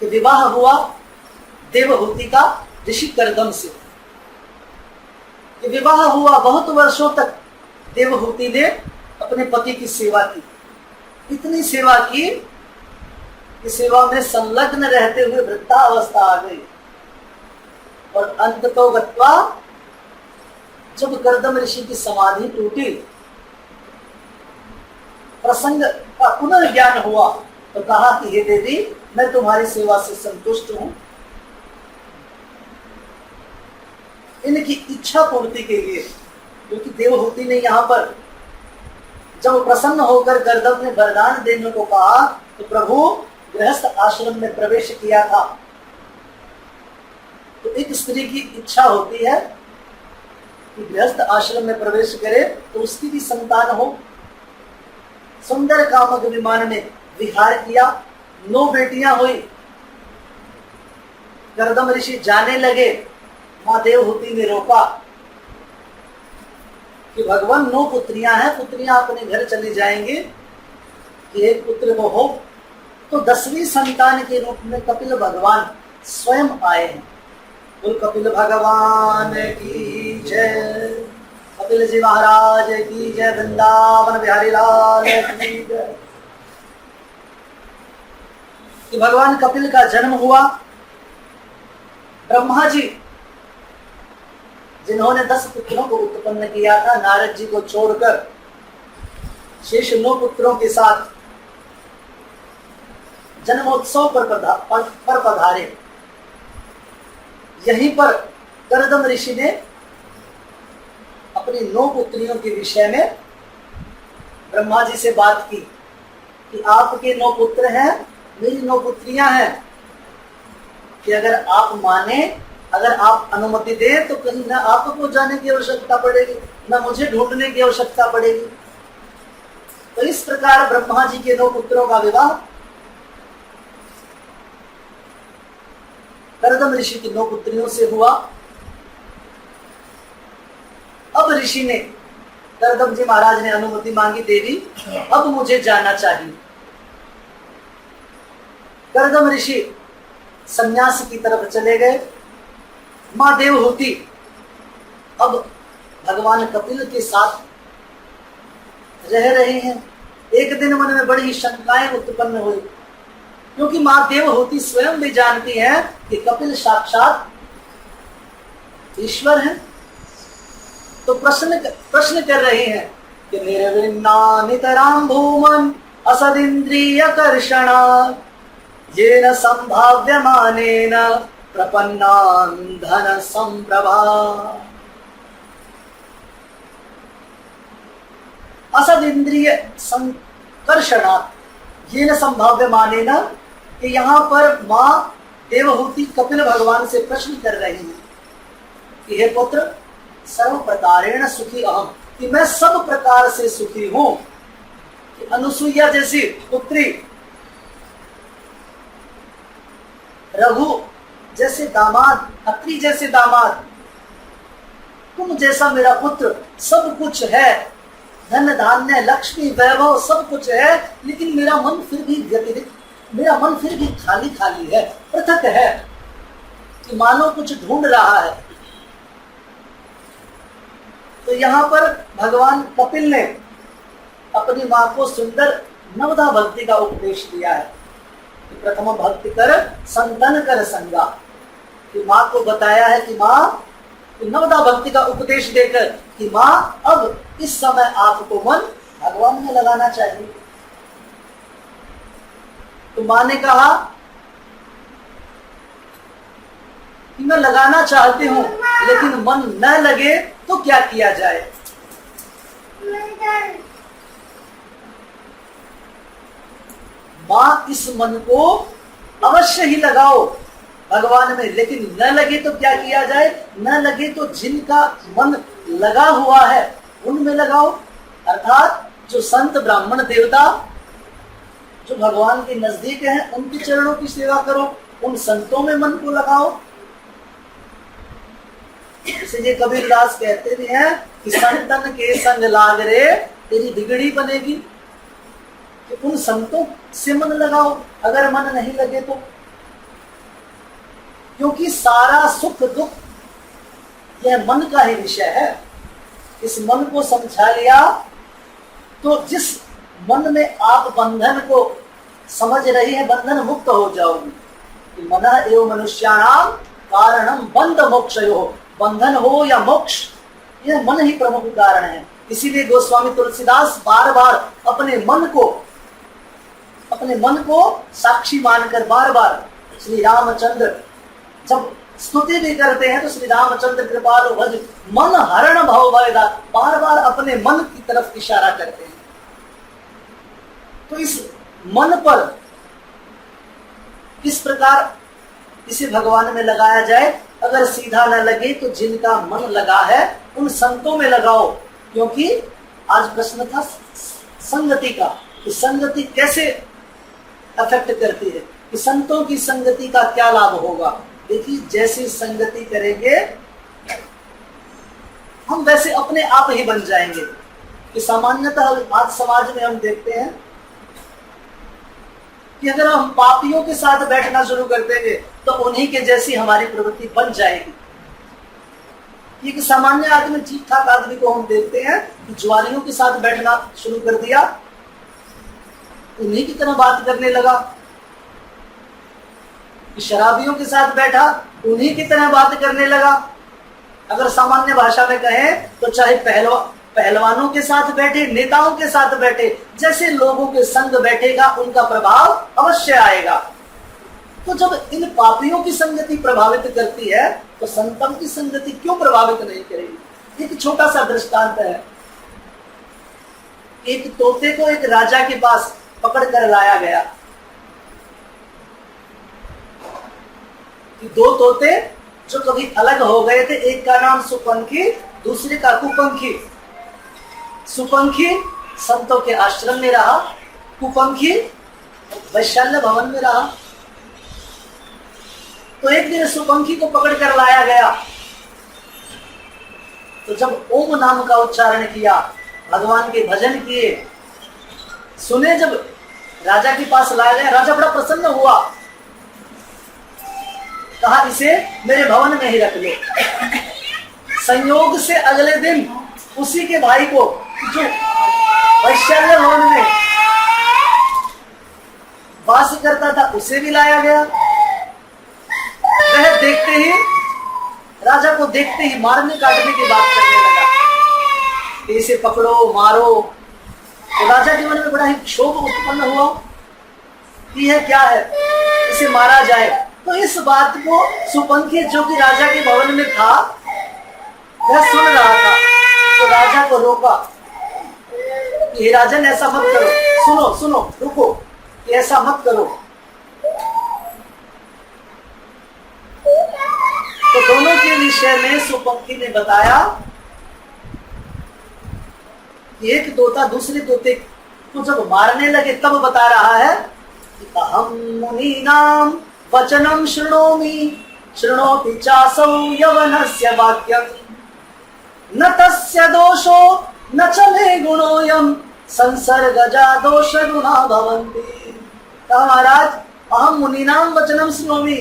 कि विवाह हुआ देवहूति का ऋषि कर्दम से। कि विवाह हुआ, बहुत वर्षों तक देवहूति ने अपने पति की सेवा की, इतनी सेवा की कि सेवा में संलग्न रहते हुए वृद्धावस्था आ गई। और अंत तो गत्वा जब कर्दम ऋषि की समाधि टूटी, प्रसंग का पुनर्ज्ञान हुआ, तो कहा कि हे देवी, मैं तुम्हारी सेवा से संतुष्ट हूं। इनकी इच्छा पूर्ति के लिए, क्योंकि देवहूति ने यहां पर जब प्रसन्न होकर कर्दम ने वरदान देने को कहा, तो प्रभु गृहस्थ आश्रम में प्रवेश किया था। तो एक स्त्री की इच्छा होती है कि गृहस्थ आश्रम में प्रवेश करे तो उसकी भी संतान हो। सुंदर कामक विमान में विहार किया, 9 बेटियां हुई। कर्दम ऋषि जाने लगे, मां देवहूति ने रोका कि भगवान 9 पुत्रियां हैं, पुत्रियां अपने घर चली जाएंगी, कि एक पुत्र को हो। तो 10वीं संतान के रूप में कपिल भगवान स्वयं आए हैं। बोल कपिल भगवान की जय, कपिल जी महाराज की जय, वृंदावन बिहारी लाल की जय। कि भगवान कपिल का जन्म हुआ। ब्रह्मा जी जिन्होंने 10 पुत्रों को उत्पन्न किया था, नारद जी को छोड़कर शेष 9 पुत्रों के साथ जन्मोत्सव पर पधारे। यहीं पर कर्दम ऋषि ने अपनी 9 पुत्रियों के विषय में ब्रह्मा जी से बात की कि आपके 9 पुत्र हैं, मेरी 9 पुत्रियां हैं, कि अगर आप माने, अगर आप अनुमति दें तो कहीं ना आपको जाने की आवश्यकता पड़ेगी, ना मुझे ढूंढने की आवश्यकता पड़ेगी। तो इस प्रकार ब्रह्मा जी के 9 पुत्रों का विवाह कर्दम ऋषि की 9 पुत्रियों से हुआ। अब ऋषि ने, कर्दम जी महाराज ने अनुमति मांगी, देवी अब मुझे जाना चाहिए। कर्दम ऋषि सन्यास की तरफ चले गए। मां देवहूति अब भगवान कपिल के साथ रह रहे हैं। एक दिन मन में बड़ी शंकाएं उत्पन्न हुई, क्योंकि मां देवहूति स्वयं भी जानती है कि कपिल साक्षात ईश्वर है। तो प्रश्न कर रहे हैं कि निर्विन्ना नितराम भूमन असदिंद्रिय कर्षणा येन संभाव्यमानेन प्रपन्नान धन संप्रभा। असद इंद्रिय संकर्षणात्, ये न संभाव्य माने न कि यहाँ पर माँ देवहूति कपिल भगवान से प्रश्न कर रही है कि हे पुत्र, सर्व प्रकारेण सुखी अहम, कि मैं सब प्रकार से सुखी हूं। कि अनुसुईया जैसी पुत्री, रघु जैसे दामाद, अत्रि जैसे दामाद, तुम जैसा मेरा पुत्र, सब कुछ है, धन धान्य लक्ष्मी वैभव सब कुछ है, लेकिन मेरा मन फिर भी व्यतिरिक्त, मेरा मन फिर भी खाली खाली है, पृथक है, कि मानो कुछ ढूंढ रहा है। तो यहाँ पर भगवान कपिल ने अपनी माँ को सुंदर नवधा भक्ति का उपदेश दिया है। प्रथम भक्ति कर संतन कर संगा, कि माँ को बताया है कि माँ, नवधा भक्ति का उपदेश देकर कि माँ अब इस समय आपको मन भगवान में लगाना चाहिए। तो माँ ने कहा कि मैं लगाना चाहती हूं, लेकिन मन न लगे तो क्या किया जाए। माँ इस मन को अवश्य ही लगाओ भगवान में, लेकिन न लगे तो क्या किया जाए। न लगे तो जिनका मन लगा हुआ है उनमें लगाओ, अर्थात जो संत ब्राह्मण देवता जो भगवान के नजदीक हैं उनके चरणों की सेवा करो, उन संतों में मन को लगाओ। इसलिए कबीरदास कहते भी हैं कि संतन के संग लाग रे तेरी बिगड़ी बनेगी, कि उन संतों से मन लगाओ अगर मन नहीं लगे तो। क्योंकि सारा सुख दुख यह मन का ही विषय है। इस मन को समझा लिया तो जिस मन में आप बंधन को समझ रही है, बंधन मुक्त हो जाओगी। मन एवं मनुष्याणाम कारणम बंध मोक्षयो, बंधन हो या मोक्ष यह मन ही प्रमुख कारण है। इसीलिए गोस्वामी तुलसीदास बार बार अपने मन को साक्षी मानकर बार बार श्री रामचंद्र जब स्तुति भी करते हैं तो श्री रामचंद्र कृपालु भज मन हरण भव भयदा, बार बार अपने मन की तरफ इशारा करते हैं। तो इस मन पर किस प्रकार इसे भगवान में लगाया जाए। अगर सीधा न लगे तो जिनका मन लगा है उन संतों में लगाओ। क्योंकि आज प्रश्न था संगति का, कि संगति कैसे अफेक्ट करती है, कि संतों की संगति का क्या लाभ होगा। देखिए, जैसी संगति करेंगे हम वैसे अपने आप ही बन जाएंगे। कि सामान्यतः आज समाज में हम देखते हैं कि अगर हम पापियों के साथ बैठना शुरू कर देंगे तो उन्हीं के जैसी हमारी प्रवृत्ति बन जाएगी। एक सामान्य आदमी, ठीक ठाक आदमी को हम देखते हैं कि जुआरियों के साथ बैठना शुरू कर दिया, उन्हीं की तरह बात करने लगा। शराबियों के साथ बैठा, उन्हीं की तरह बात करने लगा। अगर सामान्य भाषा में कहें तो चाहे पहलवानों के साथ बैठे, नेताओं के साथ बैठे, जैसे लोगों के संग बैठेगा उनका प्रभाव अवश्य आएगा। तो जब इन पापियों की संगति प्रभावित करती है तो संतों की संगति क्यों प्रभावित नहीं करेगी। एक छोटा सा दृष्टांत है। एक तोते को एक राजा के पास पकड़ कर लाया गया। दो तोते जो कभी अलग हो गए थे, एक का नाम सुपंखी, दूसरे का कुपंखी। सुपंखी संतों के आश्रम में रहा, कुपंखी वैशाल्य भवन में रहा। तो एक दिन सुपंखी को पकड़ कर लाया गया। तो जब ओम नाम का उच्चारण किया, भगवान के भजन किए, सुने, जब राजा के पास लाया गया, राजा बड़ा प्रसन्न हुआ, कहा इसे मेरे भवन में ही रख लो। संयोग से अगले दिन उसी के भाई को जो वैशाल्य भवन में वास करता था उसे भी लाया गया। वह देखते ही, राजा को देखते ही मारने काटने की बात करने लगा, इसे पकड़ो मारो। तो राजा के मन में बड़ा ही क्षोभ उत्पन्न हुआ कि यह क्या है, इसे मारा जाए। तो इस बात को सुपंखी जो कि राजा के भवन में था वह सुन रहा था। तो राजा को रोका, हे राजन ऐसा मत करो, सुनो रुको, कि ऐसा मत करो। तो दोनों के विषय में सुपंखी ने बताया कि एक तोता दूसरे तोते को जब मारने लगे तब बता रहा है कि अहम मुनीनाम वचनम शृणोमि शृणोति चासौ यवनस्य वाक्यम न तस्य दोषो न च मे गुणोयम संसर्गजा दोष गुणा भवन्ति। कहा महाराज अहम मुनीनाम वचनम शृणोमि,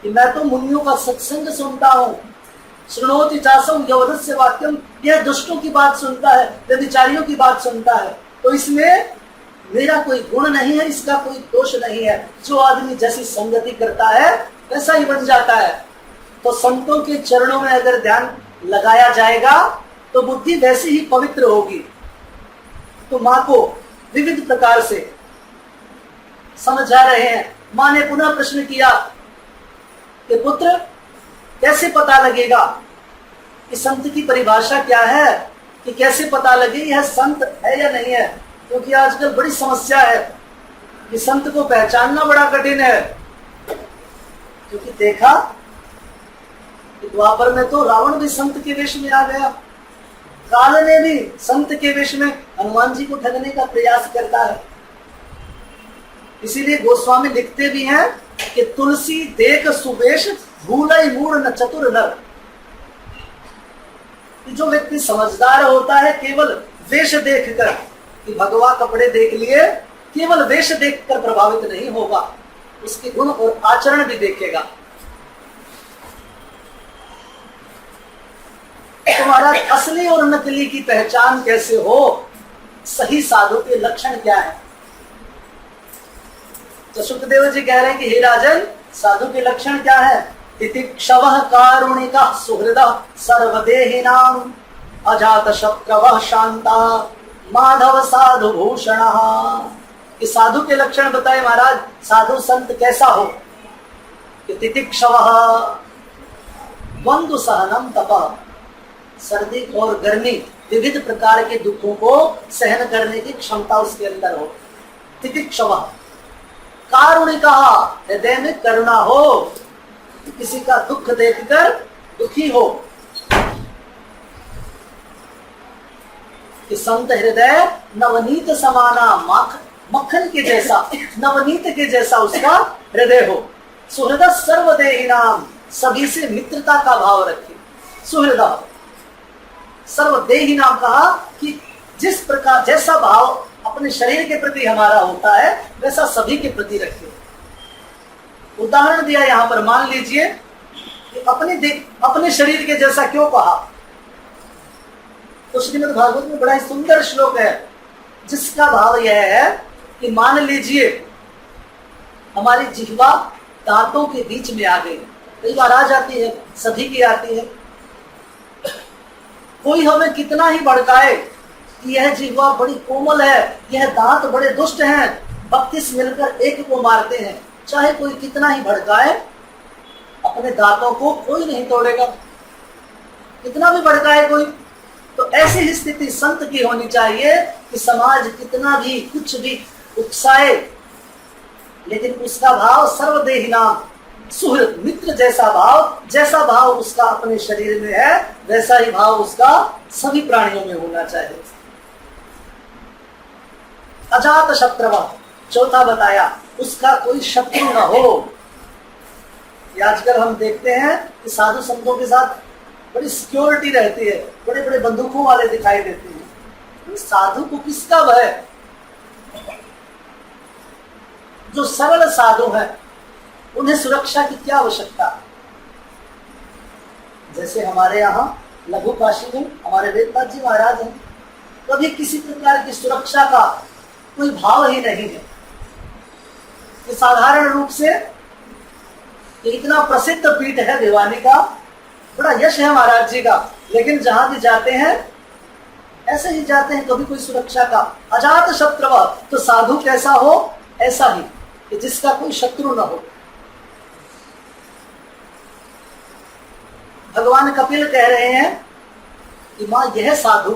कि मैं तो मुनियों का सत्संग सुनता हूँ। शृणोति चासौ यवनस्य वाक्यम, यह दुष्टों की बात सुनता है, व्यभिचारियों की बात सुनता है, तो इसमें मेरा कोई गुण नहीं है, इसका कोई दोष नहीं है। जो आदमी जैसी संगति करता है वैसा ही बन जाता है। तो संतों के चरणों में अगर ध्यान लगाया जाएगा तो बुद्धि वैसी ही पवित्र होगी। तो माँ को विविध प्रकार से समझा रहे हैं। माँ ने पुनः प्रश्न किया कि पुत्र कैसे पता लगेगा कि संत की परिभाषा क्या है, कि कैसे पता लगे यह संत है या नहीं है, क्योंकि आजकल बड़ी समस्या है कि संत को पहचानना बड़ा कठिन है। क्योंकि देखा कि द्वापर में तो रावण भी संत के वेश में आ गया, काल ने भी संत के वेश में हनुमान जी को ठगने का प्रयास करता है। इसीलिए गोस्वामी लिखते भी हैं कि तुलसी देख सुवेश भूलई मूढ़ न चतुर नर। जो व्यक्ति समझदार होता है केवल वेश देखकर, कि भगवा कपड़े देख लिए, केवल वेश देखकर प्रभावित नहीं होगा, उसके गुण और आचरण भी देखेगा। तुम्हारा असली और नकली की पहचान कैसे हो, सही साधु के लक्षण क्या है? तो सुखदेव जी कह रहे हैं कि हे राजन, साधु के लक्षण क्या है? तितिक्षवः कारुणिकः सुहृदः सर्वदेहिनां अजात शत्रवः शांता माधव साधु भूषणः। कि साधु के लक्षण बताए महाराज। साधु संत कैसा हो? कि तितिक्षवः बंधु सहनम तपः, सर्दी और गर्मी विविध प्रकार के दुखों को सहन करने की क्षमता उसके अंदर हो। तितिक्षवः कारुणिकः, हृदय में करुणा हो, किसी का दुख देखकर दुखी हो। कि संत हृदय नवनीत समाना, मक्खन के जैसा, नवनीत के जैसा उसका हृदय हो। सुहृद सर्वदेही नाम, सभी से मित्रता का भाव रखे। सुहृद सर्वदेही नाम कहा कि जिस प्रकार जैसा भाव अपने शरीर के प्रति हमारा होता है वैसा सभी के प्रति रखे। उदाहरण दिया यहाँ पर, मान लीजिए कि अपने शरीर के जैसा क्यों कहा? तो श्रीमद् भागवत में बड़ा ही सुंदर श्लोक है जिसका भाव यह है कि मान लीजिए हमारी जिह्वा दांतों के बीच में आ गई। कई बार आ जाती है, सभी की आती है। कोई हमें कितना ही भड़काए कि यह जिह्वा बड़ी कोमल है, यह दांत बड़े दुष्ट हैं, 32 मिलकर एक को मारते हैं, चाहे कोई कितना ही भड़काए, अपने दांतों को कोई नहीं तोड़ेगा, कितना भी भड़काए कोई। तो ऐसी ही स्थिति संत की होनी चाहिए कि समाज कितना भी कुछ भी उकसाए, लेकिन उसका भाव सर्वदेही नाम, सुहृद मित्र जैसा भाव उसका अपने शरीर में है, वैसा ही भाव उसका सभी प्राणियों में होना चाहिए। अजात शत्रु, चौथा बताया उसका कोई शत्रु न हो। आजकल हम देखते हैं कि साधु संतों के साथ बड़ी सिक्योरिटी रहती है, बड़े बड़े बंदूकों वाले दिखाई देते हैं। तो साधु को किसका भय? जो सरल साधु हैं उन्हें सुरक्षा की क्या आवश्यकता? जैसे हमारे यहाँ लघु काशी में हमारे वेदनाथ जी महाराज हैं, कभी किसी प्रकार की सुरक्षा का कोई भाव ही नहीं है। कि साधारण रूप से इतना प्रसिद्ध पीठ है भिवानी का, बड़ा यश है महाराज जी का, लेकिन जहां भी जाते हैं ऐसे ही जाते हैं, कभी कोई सुरक्षा का। अजात शत्रु, तो साधु कैसा हो? ऐसा ही कि जिसका कोई शत्रु न हो। भगवान कपिल कह रहे हैं कि मां यह साधु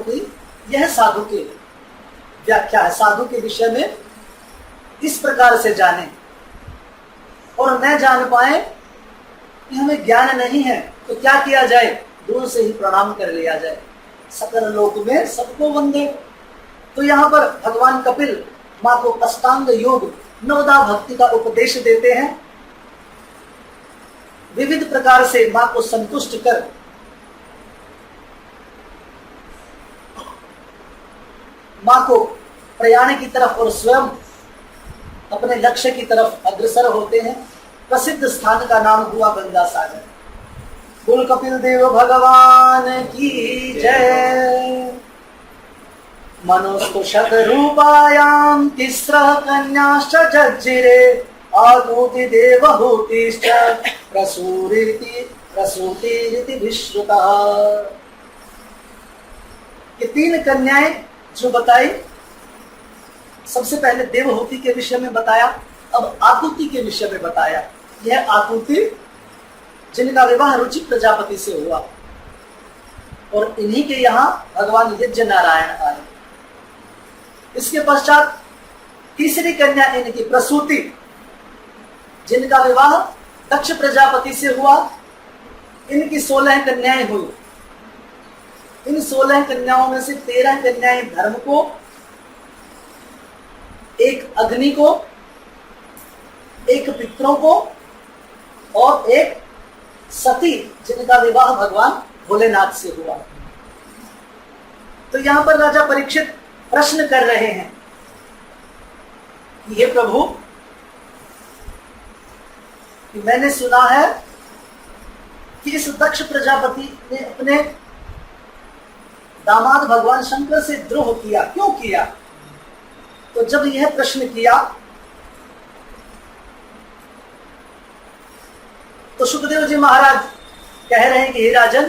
की व्याख्या है। साधु के विषय में इस प्रकार से जाने और न जान पाए कि हमें ज्ञान नहीं है, तो क्या किया जाए? दूर से ही प्रणाम कर लिया जाए। सकल लोक में सबको वंदे। तो यहाँ पर भगवान कपिल माँ को अष्टांग योग नवदा भक्ति का उपदेश देते हैं। विविध प्रकार से माँ को संतुष्ट कर माँ को प्रयाण की तरफ और स्वयं अपने लक्ष्य की तरफ अग्रसर होते हैं। प्रसिद्ध स्थान का नाम हुआ गंगा सागर। बोल कपिल देव भगवान की जय। मनोस्तु शतरूपायां तिस्रः कन्याश्च जज्जिरे आकूति देवहूतिश्च प्रसूतिरिति विश्रुतः। ये 3 कन्याएं जो बताई, सबसे पहले देवहूति के विषय में बताया, अब आकुति के विषय में बताया। यह आकुति जिनका विवाह रुचि प्रजापति से हुआ और इन्हीं के यहाँ भगवान यज्ञ नारायण आए। इसके पश्चात तीसरी कन्या इनकी प्रसूति, जिनका विवाह दक्ष प्रजापति से हुआ। इनकी 16 कन्याएं हुई। इन 16 कन्याओं में से 13 कन्याएं धर्म को, एक अग्नि को, एक पितरों को और एक सती, जिनका विवाह भगवान भोलेनाथ से हुआ। तो यहां पर राजा परीक्षित प्रश्न कर रहे हैं कि हे प्रभु, कि मैंने सुना है कि इस दक्ष प्रजापति ने अपने दामाद भगवान शंकर से द्रोह किया, क्यों किया? तो जब यह प्रश्न किया तो सुखदेव जी महाराज कह रहे हैं कि हे राजन,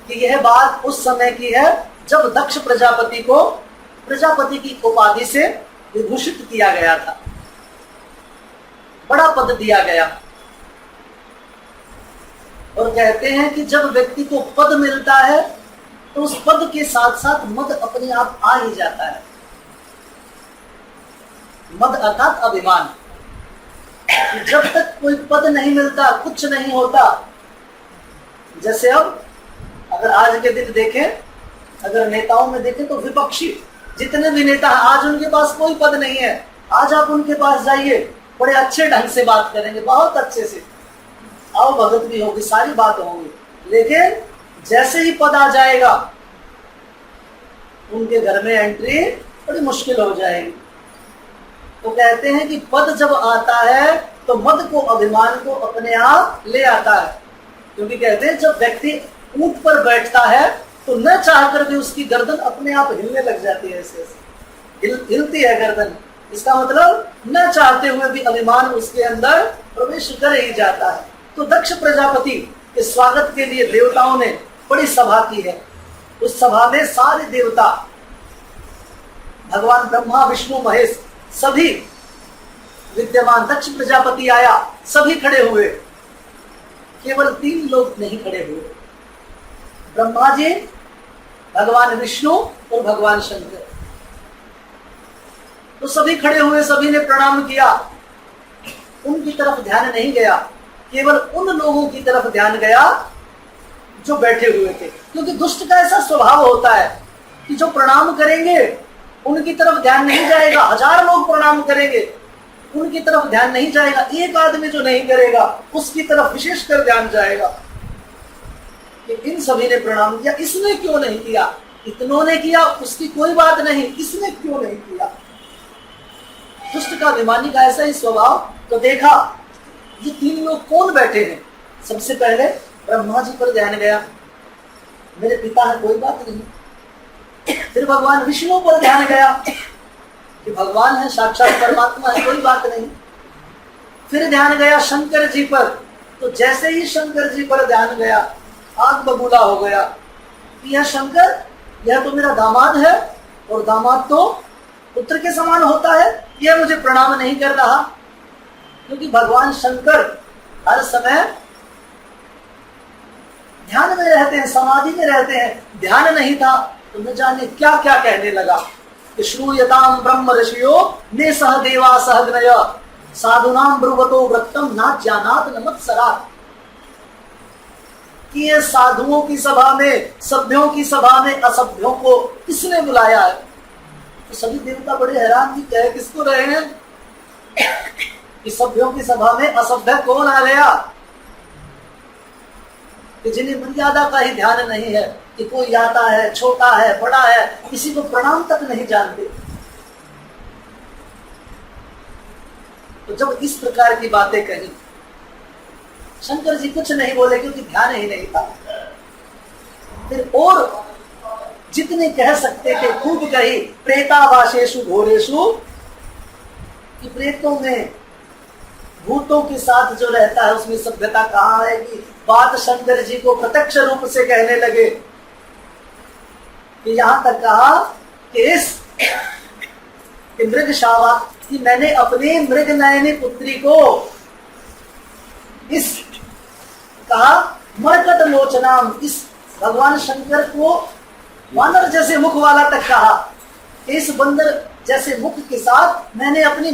कि यह बात उस समय की है जब दक्ष प्रजापति को प्रजापति की उपाधि से विभूषित किया गया था, बड़ा पद दिया गया। और कहते हैं कि जब व्यक्ति को पद मिलता है तो उस पद के साथ साथ मद अपने आप आ ही जाता है। मद अर्थात अभिमान। जब तक कोई पद नहीं मिलता, कुछ नहीं होता। जैसे अब अगर आज के दिन देखें, अगर नेताओं में देखें तो विपक्षी जितने भी नेता हैं, आज उनके पास कोई पद नहीं है। आज आप उनके पास जाइए, बड़े अच्छे ढंग से बात करेंगे, बहुत अच्छे से, आओ भगत भी होगी, सारी बात होगी। लेकिन जैसे ही पद आ जाएगा, उनके घर में एंट्री बड़ी मुश्किल हो जाएगी। तो कहते हैं कि पद जब आता है तो मद को, अभिमान को अपने आप ले आता है। क्योंकि कहते हैं जब व्यक्ति ऊंट पर बैठता है तो न चाहकर भी उसकी गर्दन अपने आप हिलने लग जाती है, ऐसे ऐसे हिलती है गर्दन। इसका मतलब न चाहते हुए भी अभिमान उसके अंदर प्रवेश कर ही जाता है। तो दक्ष प्रजापति के स्वागत के लिए देवताओं ने बड़ी सभा की है। उस सभा में सारे देवता, भगवान ब्रह्मा विष्णु महेश सभी विद्यमान। दक्ष प्रजापति आया, सभी खड़े हुए, केवल 3 लोग नहीं खड़े हुए, ब्रह्मा जी, भगवान विष्णु और भगवान शंकर। तो सभी खड़े हुए, सभी ने प्रणाम किया। उनकी तरफ ध्यान नहीं गया, केवल उन लोगों की तरफ ध्यान गया जो बैठे हुए थे। क्योंकि दुष्ट का ऐसा स्वभाव होता है कि जो प्रणाम करेंगे उनकी तरफ ध्यान नहीं जाएगा। 1000 लोग प्रणाम करेंगे, उनकी तरफ ध्यान नहीं जाएगा। एक आदमी जो नहीं करेगा उसकी तरफ विशेषकर ध्यान जाएगा कि इन सभी ने प्रणाम किया, इसने क्यों नहीं किया? इतनों ने किया, उसकी कोई बात नहीं, इसने क्यों नहीं किया? दुष्ट का, अभिमानी का ऐसा ही स्वभाव। तो देखा ये 3 लोग कौन बैठे हैं। सबसे पहले ब्रह्मा जी पर ध्यान गया, मेरे पिता है, कोई बात नहीं। फिर भगवान विष्णु पर ध्यान गया कि भगवान है, साक्षात परमात्मा है, कोई बात नहीं। फिर ध्यान गया शंकर जी पर। तो जैसे ही शंकर जी पर ध्यान गया, आग बबूला हो गया कि यह शंकर, यह तो मेरा दामाद है और दामाद तो पुत्र के समान होता है, यह मुझे प्रणाम नहीं कर रहा। क्योंकि भगवान शंकर हर समय ध्यान में रहते हैं, समाधि में रहते हैं। ध्यान नहीं था तो न जाने क्या क्या कहने लगा। कि श्रूयताम ब्रह्म ऋषियो ने सह देवा सहग्नय साधुनाम ब्रुवतो व्रतम ना ज्ञानात न मत्सरात्। कि ये साधुओं की सभा में, सभ्यों की सभा में असभ्यों को किसने बुलाया है? तो सभी देवता बड़े हैरान भी कहे किसको रहे हैं कि सभ्यों की सभा में असभ्य कौन आ गया, कि जिन्हें मर्यादा का ही ध्यान नहीं है, कि कोई आता है, छोटा है, बड़ा है, किसी को प्रणाम तक नहीं जानते। तो जब इस प्रकार की बातें कही, शंकर जी कुछ नहीं बोले क्योंकि ध्यान ही नहीं था। फिर और जितने कह सकते थे खूब कही। प्रेतावासेषु घोरेषु, कि प्रेतों में, भूतों के साथ जो रहता है उसमें सभ्यता कहाँ आएगी। बात शंकर जी को प्रत्यक्ष रूप से कहने लगे कि यहां तक कहा कि इस मृग शावा, कि मैंने अपनी मृग नयनी पुत्री को इस कहा मरकट लोचनाम, इस भगवान शंकर को वानर जैसे मुख वाला तक कहा, इस बंदर जैसे मुख के साथ मैंने अपनी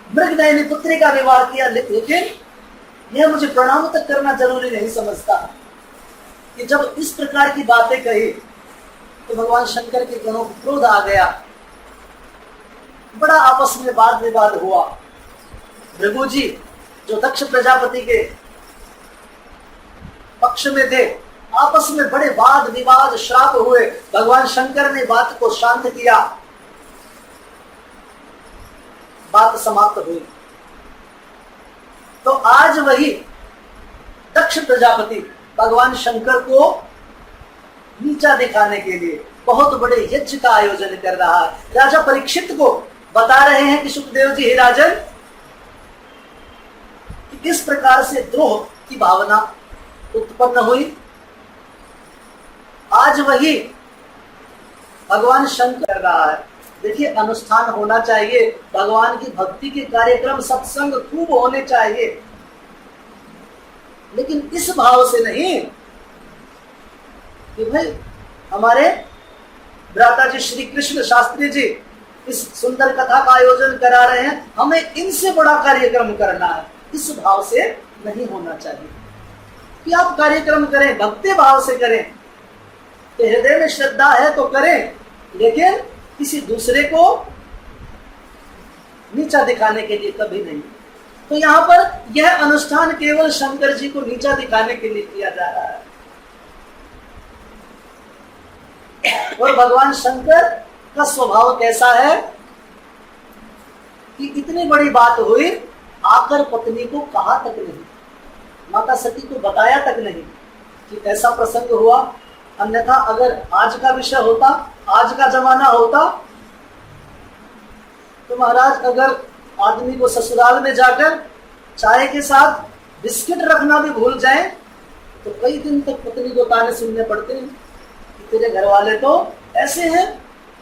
मृग नयनी पुत्री का विवाह किया। लेकिन यह मुझे प्रणाम तक करना जरूरी नहीं समझता। कि जब इस प्रकार की बातें कही तो भगवान शंकर के गणों को क्रोध आ गया। बड़ा आपस में वाद विवाद हुआ। भृगु जी जो दक्ष प्रजापति के पक्ष में थे, आपस में बड़े वाद विवाद श्राप हुए। भगवान शंकर ने बात को शांत किया, बात समाप्त हुई। तो आज वही दक्ष प्रजापति भगवान शंकर को नीचा दिखाने के लिए बहुत बड़े यज्ञ का आयोजन कर रहा है। राजा परीक्षित को बता रहे हैं कि सुखदेव जी, हे राजन, कि किस प्रकार से द्रोह की भावना उत्पन्न हुई। आज वही भगवान शंकर कर रहा है। देखिए, अनुष्ठान होना चाहिए, भगवान की भक्ति के कार्यक्रम, सत्संग खूब होने चाहिए, लेकिन इस भाव से नहीं कि भाई हमारे भ्राता जी श्री कृष्ण शास्त्री जी इस सुंदर कथा का आयोजन करा रहे हैं, हमें इनसे बड़ा कार्यक्रम करना है। इस भाव से नहीं होना चाहिए कि आप कार्यक्रम करें, भक्ति भाव से करें, तो हृदय में श्रद्धा है तो करें, लेकिन किसी दूसरे को नीचा दिखाने के लिए कभी नहीं। तो यहाँ पर यह अनुष्ठान केवल शंकर जी को नीचा दिखाने के लिए किया जा रहा है। और भगवान शंकर का स्वभाव कैसा है कि इतनी बड़ी बात हुई, आकर पत्नी को कहा तक नहीं, माता सती को बताया तक नहीं कि ऐसा प्रसंग हुआ। अन्यथा अगर आज का विषय होता, आज का जमाना होता, तो महाराज अगर आदमी को ससुराल में जाकर चाय के साथ बिस्किट रखना भी भूल जाए तो कई दिन तक पत्नी को ताने सुनने पड़ते हैं कि तेरे घर वाले तो ऐसे हैं,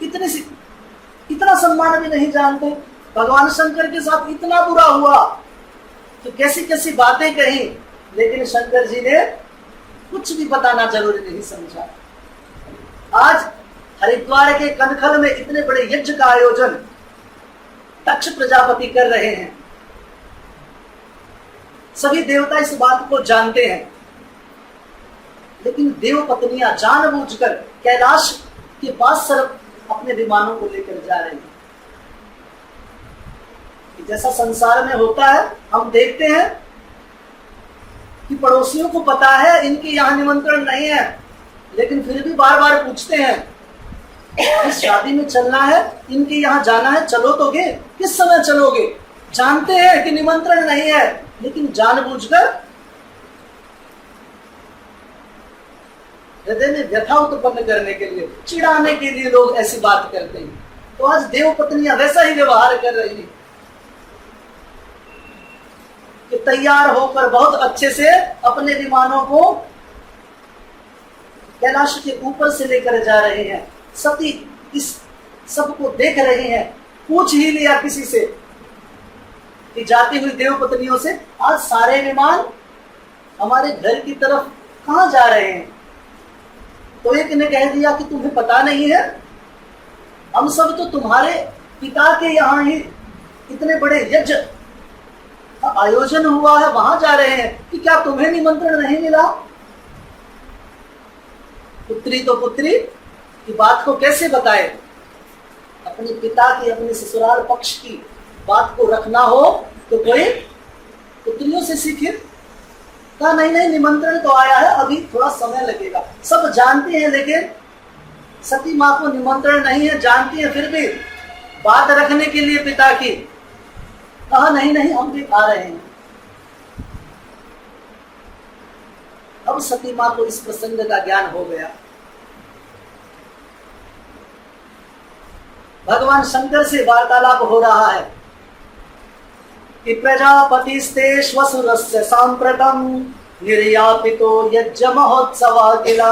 इतना सम्मान भी नहीं जानते। भगवान शंकर के साथ इतना बुरा हुआ तो कैसी कैसी बातें कही, लेकिन शंकर जी ने कुछ भी बताना जरूरी नहीं समझा। आज हरिद्वार के कनखल में इतने बड़े यज्ञ का आयोजन दक्ष प्रजापति कर रहे हैं। सभी देवता इस बात को जानते हैं, लेकिन देव पत्नियां जानबूझकर कैलाश के पास सिर्फ अपने विमानों को लेकर जा रही हैं। जैसा संसार में होता है, हम देखते हैं कि पड़ोसियों को पता है इनके यहाँ निमंत्रण नहीं है, लेकिन फिर भी बार बार पूछते हैं इस शादी में चलना है, इनके यहाँ जाना है, चलोगे? किस समय चलोगे? जानते हैं कि निमंत्रण नहीं है, लेकिन जानबूझकर हृदय में व्यथा उत्पन्न करने के लिए, चिढ़ाने के लिए लोग ऐसी बात करते हैं। तो आज देव पत्नियां वैसा ही व्यवहार कर रही हैं कि तैयार होकर बहुत अच्छे से अपने विमानों को कैलाश के ऊपर से लेकर जा रहे हैं। सती इस सब को देख रहे हैं। पूछ ही लिया किसी से कि जाती हुई देव पत्नियों से, आज सारे विमान हमारे घर की तरफ कहां जा रहे हैं? तो एक ने कह दिया कि तुम्हें पता नहीं है, हम सब तो तुम्हारे पिता के यहाँ ही इतने बड़े यज्ञ आयोजन हुआ है, वहां जा रहे हैं कि क्या तुम्हें निमंत्रण नहीं मिला? पुत्री तो पुत्री की बात को कैसे बताए? अपने पिता की, अपने ससुराल पक्ष की बात को रखना हो तो कोई पुत्रियों से सीखे। कहा नहीं नहीं, निमंत्रण तो आया है, अभी थोड़ा समय लगेगा। सब जानते हैं, लेकिन सती माँ को निमंत्रण नहीं है, जानती है, फिर भी बात रखने के लिए पिता की कहा नहीं नहीं, हम भी आ रहे हैं। अब सती माँ को इस प्रसंग का ज्ञान हो गया। भगवान शंकर से वार्तालाप हो रहा है कि प्रजापतिस्ते श्वसुरस्य सांप्रतम निर्यापितो यज्ञ महोत्सव किला।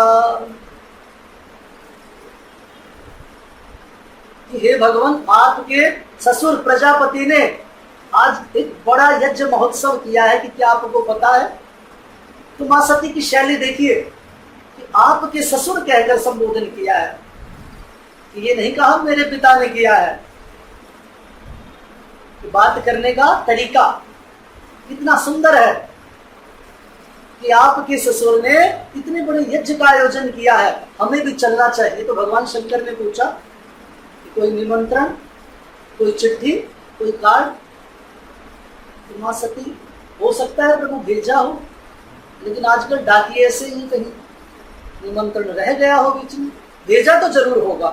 हे भगवान, आपके ससुर प्रजापति ने आज एक बड़ा यज्ञ महोत्सव किया है कि क्या आपको पता है? तो मां सती की शैली देखिए कि आपके ससुर कहकर संबोधन किया है, कि ये नहीं कहा मेरे पिता ने किया है। कि बात करने का तरीका इतना सुंदर है कि आपके ससुर ने इतने बड़े यज्ञ का आयोजन किया है, हमें भी चलना चाहिए। तो भगवान शंकर ने पूछा कि कोई निमंत्रण, कोई चिट्ठी, कोई कार्ड? तो मां सती, हो सकता है प्रभु भेजा हो, लेकिन आजकल डाकिए ऐसे ही कहीं निमंत्रण रह गया हो बीच में, भेजा तो जरूर होगा।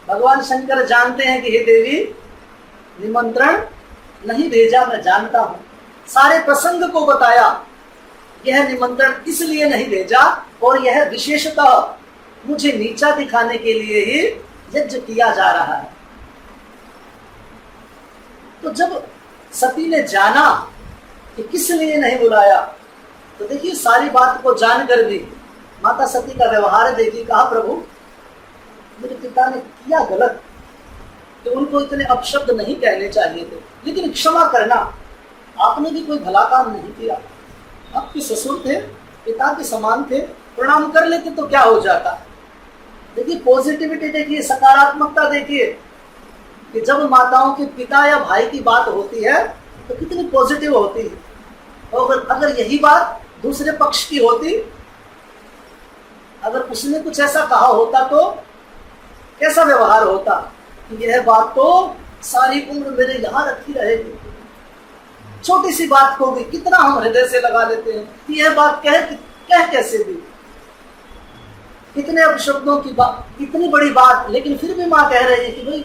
भगवान शंकर जानते हैं कि हे देवी, निमंत्रण नहीं भेजा, मैं जानता हूं। सारे प्रसंग को बताया, यह निमंत्रण इसलिए नहीं भेजा और यह विशेषतः मुझे नीचा दिखाने के लिए ही यज्ञ किया जा रहा है। तो जब सती ने जाना कि किस लिए नहीं बुलाया, तो देखिए सारी बात को जानकर भी माता सती का व्यवहार देखिए। कहा प्रभु, मेरे पिता ने किया गलत, तो उनको इतने अपशब्द नहीं कहने चाहिए थे, लेकिन क्षमा करना, आपने भी कोई भला काम नहीं किया। आपके ससुर थे, पिता के समान थे, प्रणाम कर लेते तो क्या हो जाता। देखिए पॉजिटिविटी देखिए, सकारात्मकता देखिए कि जब माताओं के पिता या भाई की बात होती है तो कितनी पॉजिटिव होती है। और अगर यही बात दूसरे पक्ष की होती, अगर उसने कुछ ऐसा कहा होता तो कैसा व्यवहार होता कि यह बात तो सारी उम्र मेरे यहां रखी रहेगी। छोटी सी बात को भी कितना हम हृदय से लगा लेते हैं कि यह बात कह कैसे दी, इतने अपशब्दों की बात, इतनी बड़ी बात, लेकिन फिर भी माँ कह रही है कि भाई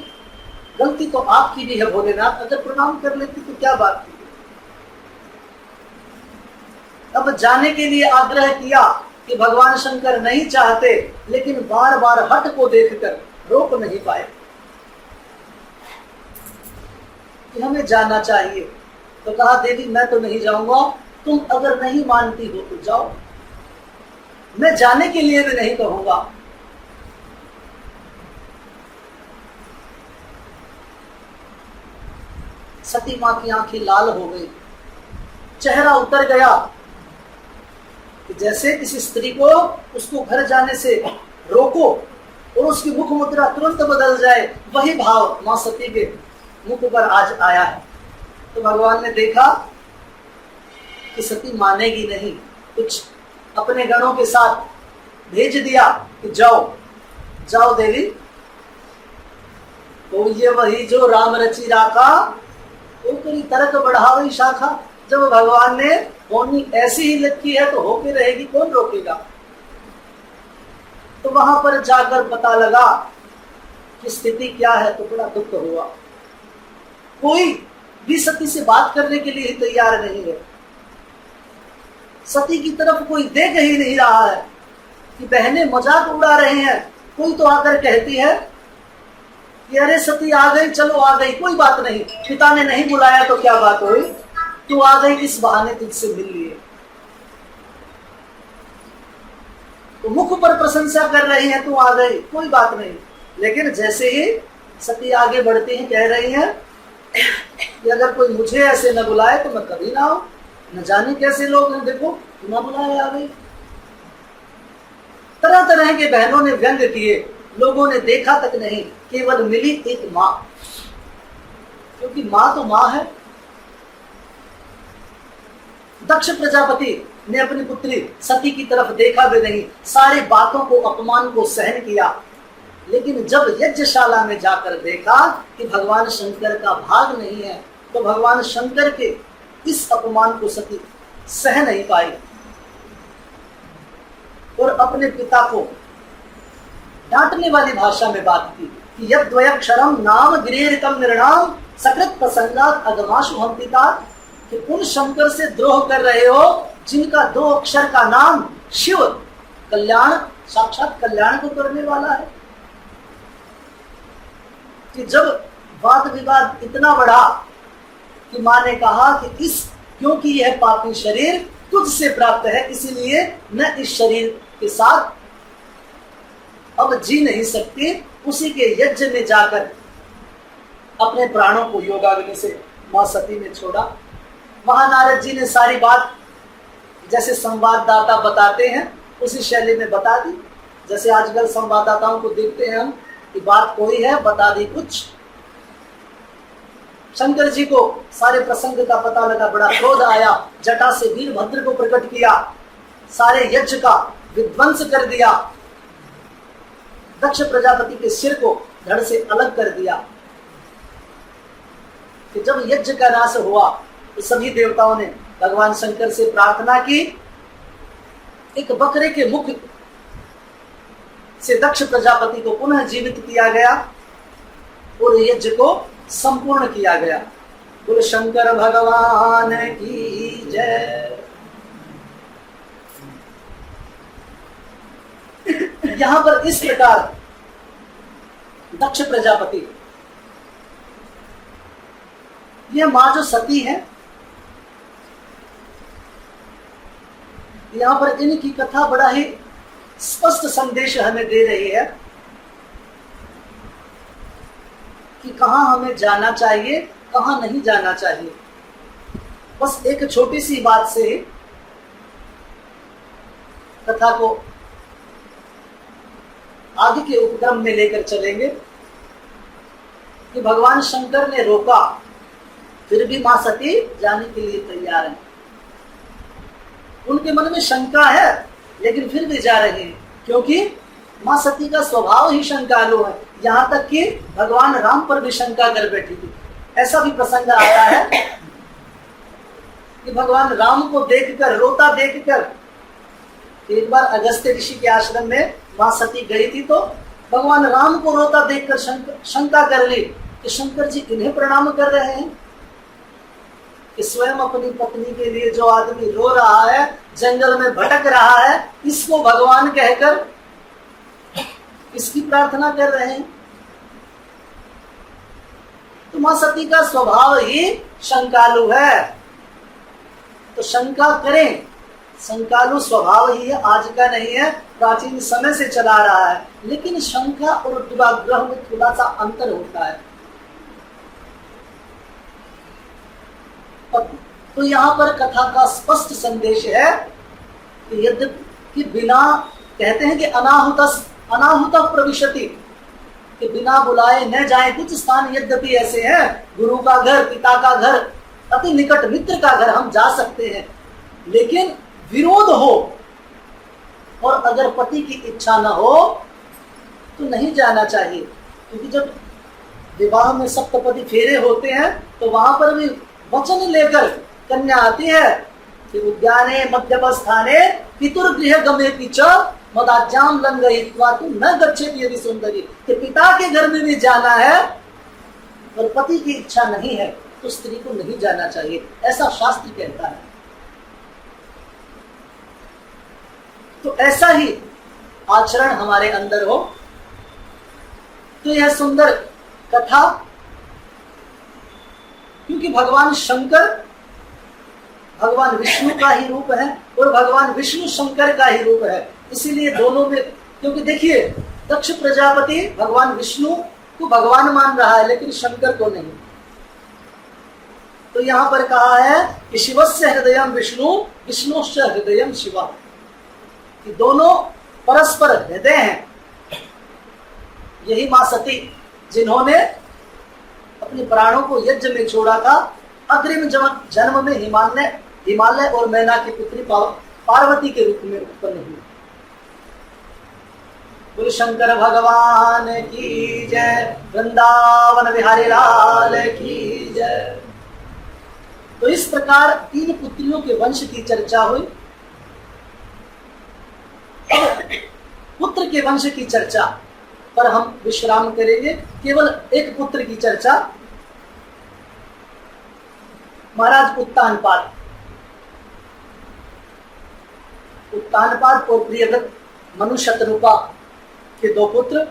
गलती तो आपकी भी है भोलेनाथ, अगर प्रणाम कर लेती तो क्या बात थी। अब जाने के लिए आग्रह किया कि भगवान शंकर नहीं चाहते, लेकिन बार बार हट को देखकर रोक नहीं पाए कि हमें जाना चाहिए। तो कहा देवी मैं तो नहीं जाऊंगा, तुम अगर नहीं मानती हो तो जाओ, मैं जाने के लिए भी नहीं कहूंगा। सती मां की आंखें लाल हो गई, चेहरा उतर गया कि जैसे किसी स्त्री को उसको घर जाने से रोको और उसकी मुख मुद्रा तुरंत बदल जाए, वही भाव मां सती के मुख पर आज आया है। तो भगवान ने देखा कि सती मानेगी नहीं, कुछ अपने गणों के साथ भेज दिया कि जाओ जाओ देवी, तो ये वही जो राम रची राखा ऊपरी तरक बढ़ावी शाखा। जब भगवान ने होनी ऐसी ही लिखी है तो होके रहेगी, कौन रोकेगा। तो वहां पर जाकर पता लगा कि स्थिति क्या है, तो बड़ा दुख हुआ। कोई भी सती से बात करने के लिए तैयार नहीं है, सती की तरफ कोई देख ही नहीं रहा है कि बहनें मजाक उड़ा रहे हैं। कोई तो आकर कहती है कि अरे सती आ गई, चलो आ गई, कोई बात नहीं, पिता ने नहीं बुलाया तो क्या बात हुई, तू आ गई, इस बहाने तुझसे मिल लिए। तो मुख पर प्रशंसा कर रही है, तू आ गई, कोई बात नहीं। लेकिन जैसे ही सती आगे बढ़ती हैं, कह रही हैं कि अगर कोई मुझे ऐसे न बुलाए तो मैं कभी ना आऊं, न जाने कैसे लोग हैं, देखो बिना बुलाए आ गई। तरह तरह के बहनों ने व्यंग किए लोगों ने देखा तक नहीं, केवल मिली एक मां, क्योंकि मां तो मां है। दक्ष प्रजापति ने अपनी पुत्री सती की तरफ देखा भी नहीं, सारी बातों को, अपमान को सहन किया, लेकिन जब यज्ञशाला में जाकर देखा कि भगवान शंकर का भाग नहीं है, तो भगवान शंकर के इस अपमान को सती सह नहीं पाई और अपने पिता को डांटने वाली भाषा में बात की कि यद्वयक्षरम नाम गिरेरितम निर्णाम सकृत प्रसंगात अगमाशु हम पिता, कि उन शंकर से द्रोह कर रहे हो जिनका 2 अक्षर का नाम शिव, कल्याण, साक्षात कल्याण को करने वाला है। कि जब वाद विवाद इतना बढ़ा कि मां ने कहा कि क्योंकि यह पापी शरीर तुझसे प्राप्त है, इसीलिए मैं इस शरीर के साथ अब जी नहीं सकती, उसी के यज्ञ में जाकर अपने प्राणों को योगाग्नि से मां सती ने छोड़ा। वहां नारद जी ने सारी बात जैसे संवाददाता बताते हैं उसी शैली में बता दी, जैसे आजकल संवाददाताओं को देखते हैं हम कि बात कोई है, बता दी कुछ। शंकर जी को सारे प्रसंग का पता लगा, बड़ा क्रोध आया, जटा से वीरभद्र को प्रकट किया, सारे यज्ञ का विध्वंस कर दिया, दक्ष प्रजापति के सिर को धड़ से अलग कर दिया। कि जब यज्ञ का नाश हुआ तो सभी देवताओं ने भगवान शंकर से प्रार्थना की, एक बकरे के मुख से दक्ष प्रजापति को पुनः जीवित किया गया और यज्ञ को संपूर्ण किया गया। बोलो शंकर भगवान की जय। यहां पर इस प्रकार दक्ष प्रजापति, यह मां जो सती है, यहां पर इनकी कथा बड़ा ही स्पष्ट संदेश हमें दे रही है कि कहां हमें जाना चाहिए, कहां नहीं जाना चाहिए। बस एक छोटी सी बात से कथा को आगे के उपक्रम में लेकर चलेंगे कि भगवान शंकर ने रोका, फिर भी मां सती जाने के लिए तैयार है। उनके मन में शंका है लेकिन फिर भी जा रहे हैं, क्योंकि मां सती का स्वभाव ही शंकालु है। यहां तक कि भगवान राम पर भी शंका कर बैठी थी। ऐसा भी प्रसंग आता है कि भगवान राम को देखकर, रोता देखकर, एक बार अगस्त्य ऋषि के आश्रम में मां सती गई थी, तो भगवान राम को रोता देखकर शंका कर ली कि शंकर जी इन्हें प्रणाम कर रहे हैं, कि स्वयं अपनी पत्नी के लिए जो आदमी रो रहा है, जंगल में भटक रहा है, इसको भगवान कहकर इसकी प्रार्थना कर रहे हैं। तो मां सती का स्वभाव ही शंकालु है, तो शंका करें, शंकालु स्वभाव ही है, आज का नहीं है, प्राचीन समय से चला रहा है। लेकिन शंका और दुराग्रह में थोड़ा सा अंतर होता है। तो यहाँ पर कथा का स्पष्ट संदेश है कि यद्यपि बिना, कहते हैं कि अनाहुत प्रविशति, कि बिना बुलाए न जाए कुछ स्थान यद्यपि ऐसे हैं, गुरु का घर, पिता का घर, अति निकट मित्र का घर हम जा सकते हैं, लेकिन विरोध हो और अगर पति की इच्छा न हो तो नहीं जाना चाहिए। क्योंकि जब विवाह में सप्तपदी फेरे होते हैं तो वहां पर भी वचन लेकर कन्या आती है कि उद्याने मध्यवस्थाने पितुर्गृह गमेति च मदाज्याम लंघयित्वा तु न गच्छेति यदि सुंदरी, कि पिता के घर में भी जाना है और पति की इच्छा नहीं है तो स्त्री को नहीं जाना चाहिए, ऐसा शास्त्र कहता है। तो ऐसा ही आचरण हमारे अंदर हो। तो यह सुंदर कथा, क्योंकि भगवान शंकर भगवान विष्णु का ही रूप है और भगवान विष्णु शंकर का ही रूप है, इसीलिए दोनों में, क्योंकि देखिए दक्ष प्रजापति भगवान विष्णु को भगवान मान रहा है लेकिन शंकर को नहीं। तो यहां पर कहा है कि शिवस्य हृदयम विष्णु विष्णुश्च हृदयम शिव, कि दोनों परस्पर हृदय हैं। यही मां सती जिन्होंने अपने प्राणों को यज्ञ में छोड़ा था, अग्रिम जन्म में हिमालय और मैना की पुत्री पार्वती के रूप में उत्पन्न हुई। बोल शंकर भगवान की जय, वृंदावन बिहारी लाल की जय। तो इस प्रकार 3 पुत्रियों के वंश की चर्चा हुई। पुत्र के वंश की चर्चा पर हम विश्राम करेंगे। केवल एक पुत्र की चर्चा, महाराज उत्तानपाद और प्रियव्रत मनु शतरूपा के 2 पुत्र।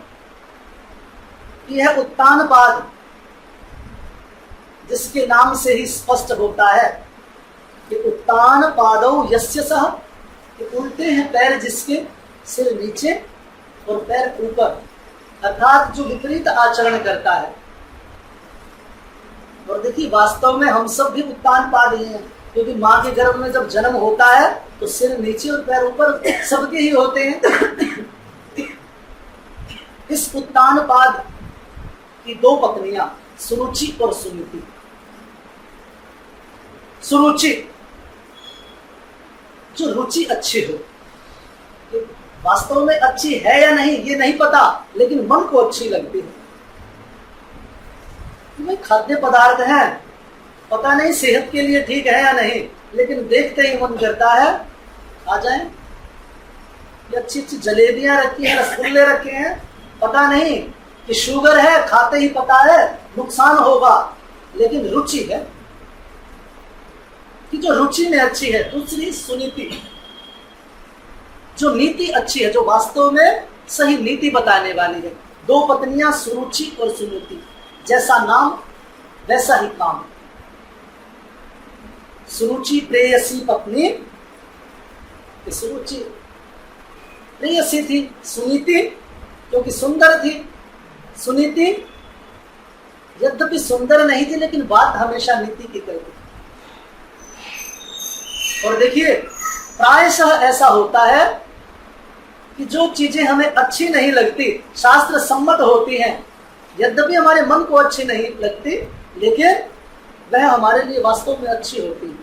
यह उत्तानपाद जिसके नाम से ही स्पष्ट होता है कि उत्तान पादौ यस्य सह, कि उल्टे हैं पैर जिसके, सिर नीचे और पैर ऊपर, अर्थात जो विपरीत आचरण करता है। और देखिए वास्तव में हम सब भी उत्तानपाद ही हैं, क्योंकि माँ के गर्भ में जब जन्म होता है तो सिर नीचे और पैर ऊपर सबके ही होते हैं। इस उत्तानपाद की 2 पत्नियां सुरुचि और सुनीति। सुरुचि जो रुचि अच्छी हो, वास्तव में अच्छी है या नहीं ये नहीं पता, लेकिन मन को अच्छी लगती है। भाई खाद्य पदार्थ है, पता नहीं सेहत के लिए ठीक है या नहीं, लेकिन देखते ही मन करता है आ जाए। ये अच्छी अच्छी जलेबियां रखी हैं, रसगुल्ले रखे हैं, पता नहीं कि शुगर है, खाते ही पता है नुकसान होगा, लेकिन रुचि है कि जो रुचि में अच्छी है। दूसरी सुनीति, जो नीति अच्छी है, जो वास्तव में सही नीति बताने वाली है। 2 पत्नियां सुरुचि और सुनीति, जैसा नाम वैसा ही काम। सुरुचि प्रेयसी पत्नी, सुरुचि प्रेयसी थी, सुनीति क्योंकि सुंदर थी। सुनीति यद्यपि सुंदर नहीं थी, लेकिन बात हमेशा नीति की करती। और देखिए प्रायशः ऐसा होता है कि जो चीजें हमें अच्छी नहीं लगती, शास्त्र सम्मत होती हैं, यद्यपि हमारे मन को अच्छी नहीं लगती, लेकिन वह हमारे लिए वास्तव में अच्छी होती है।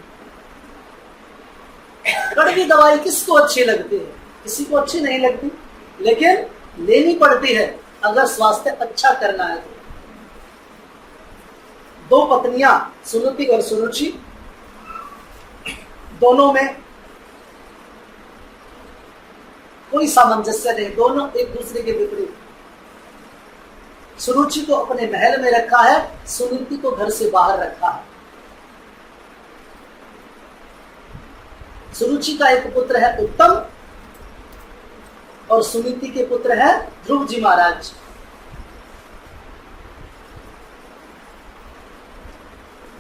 कड़वी दवाई किसको अच्छी लगती है? किसी को अच्छी नहीं लगती, लेकिन लेनी पड़ती है अगर स्वास्थ्य अच्छा करना है। 2 पत्नियां सुनीति और सुरुचि, दोनों में कोई सामंजस्य नहीं, दोनों एक दूसरे के विपरीत। सुरुचि को अपने महल में रखा है, सुनीति को घर से बाहर रखा है। सुरुचि का एक पुत्र है उत्तम और सुनीति के पुत्र है ध्रुव जी महाराज।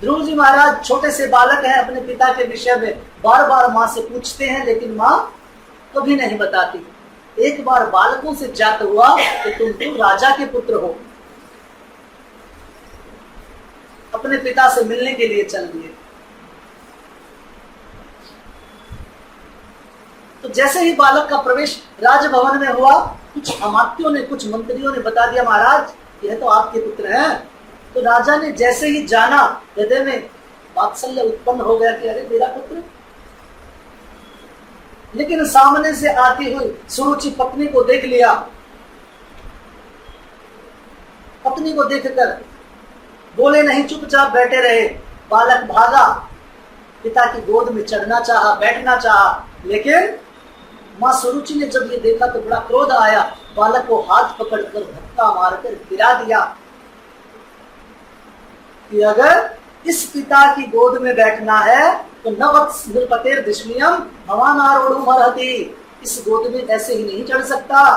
ध्रुव जी महाराज छोटे से बालक हैं, अपने पिता के विषय में बार बार मां से पूछते हैं, लेकिन मां कभी नहीं बताती। एक बार बालकों से जात हुआ कि तुम तो राजा के पुत्र हो, अपने पिता से मिलने के लिए चल दिए। तो जैसे ही बालक का प्रवेश राजभवन में हुआ, कुछ अमात्यों ने, कुछ मंत्रियों ने बता दिया महाराज यह तो आपके पुत्र हैं। तो राजा ने जैसे ही जाना, हृदय में वात्सल्य उत्पन्न हो गया कि अरे मेरा पुत्र। लेकिन सामने से आती हुई सुरुचि पत्नी को देख लिया। पत्नी को देखकर बोले नहीं, चुपचाप बैठे रहे। बालक भागा, पिता की गोद में चढ़ना चाहा, बैठना चाहा, लेकिन मां सुरुचि ने जब ये देखा तो बड़ा क्रोध आया। बालक को हाथ पकड़कर धक्का मारकर गिरा दिया कि अगर इस पिता की गोद में बैठना है तो नवत्स नृपतेर दिश्मियम भवान आरोढ़ रहती, इस गोद में ऐसे ही नहीं चढ़ सकता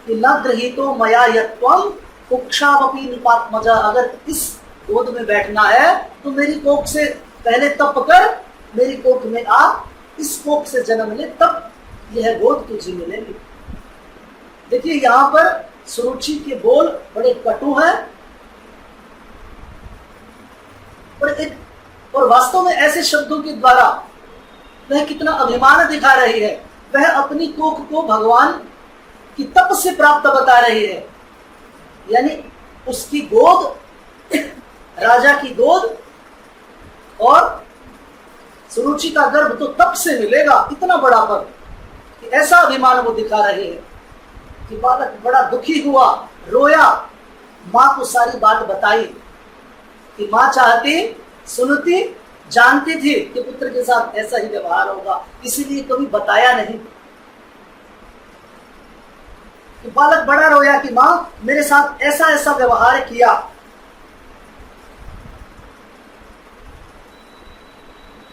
कि न गृहीतो मया यत्वम कुक्षावपि निपात्मजा। अगर इस गोद में बैठना है तो मेरी कोख से पहले तप कर, मेरी कोख में आ, इस कोख से जन्म ले, तब यह गोद तुझे मिलेगी। देखिए यहाँ पर सुरुचि के बोल बड़े कटु हैं और वास्तव में ऐसे शब्दों के द्वारा वह कितना अभिमान दिखा रही है। वह अपनी कोख को भगवान की तप से प्राप्त बता रही है। यानी उसकी गोद, राजा की गोद और सुरुचि का गर्भ तो तब से मिलेगा, इतना बड़ा पद, कि ऐसा अभिमान वो दिखा रहे हैं कि बालक बड़ा दुखी हुआ, रोया, माँ को सारी बात बताई कि माँ चाहती, सुनती, जानती थी कि पुत्र के साथ ऐसा ही व्यवहार होगा, इसीलिए कभी बताया नहीं। कि बालक बड़ा रोया कि माँ मेरे साथ ऐसा ऐसा व्यवहार किया।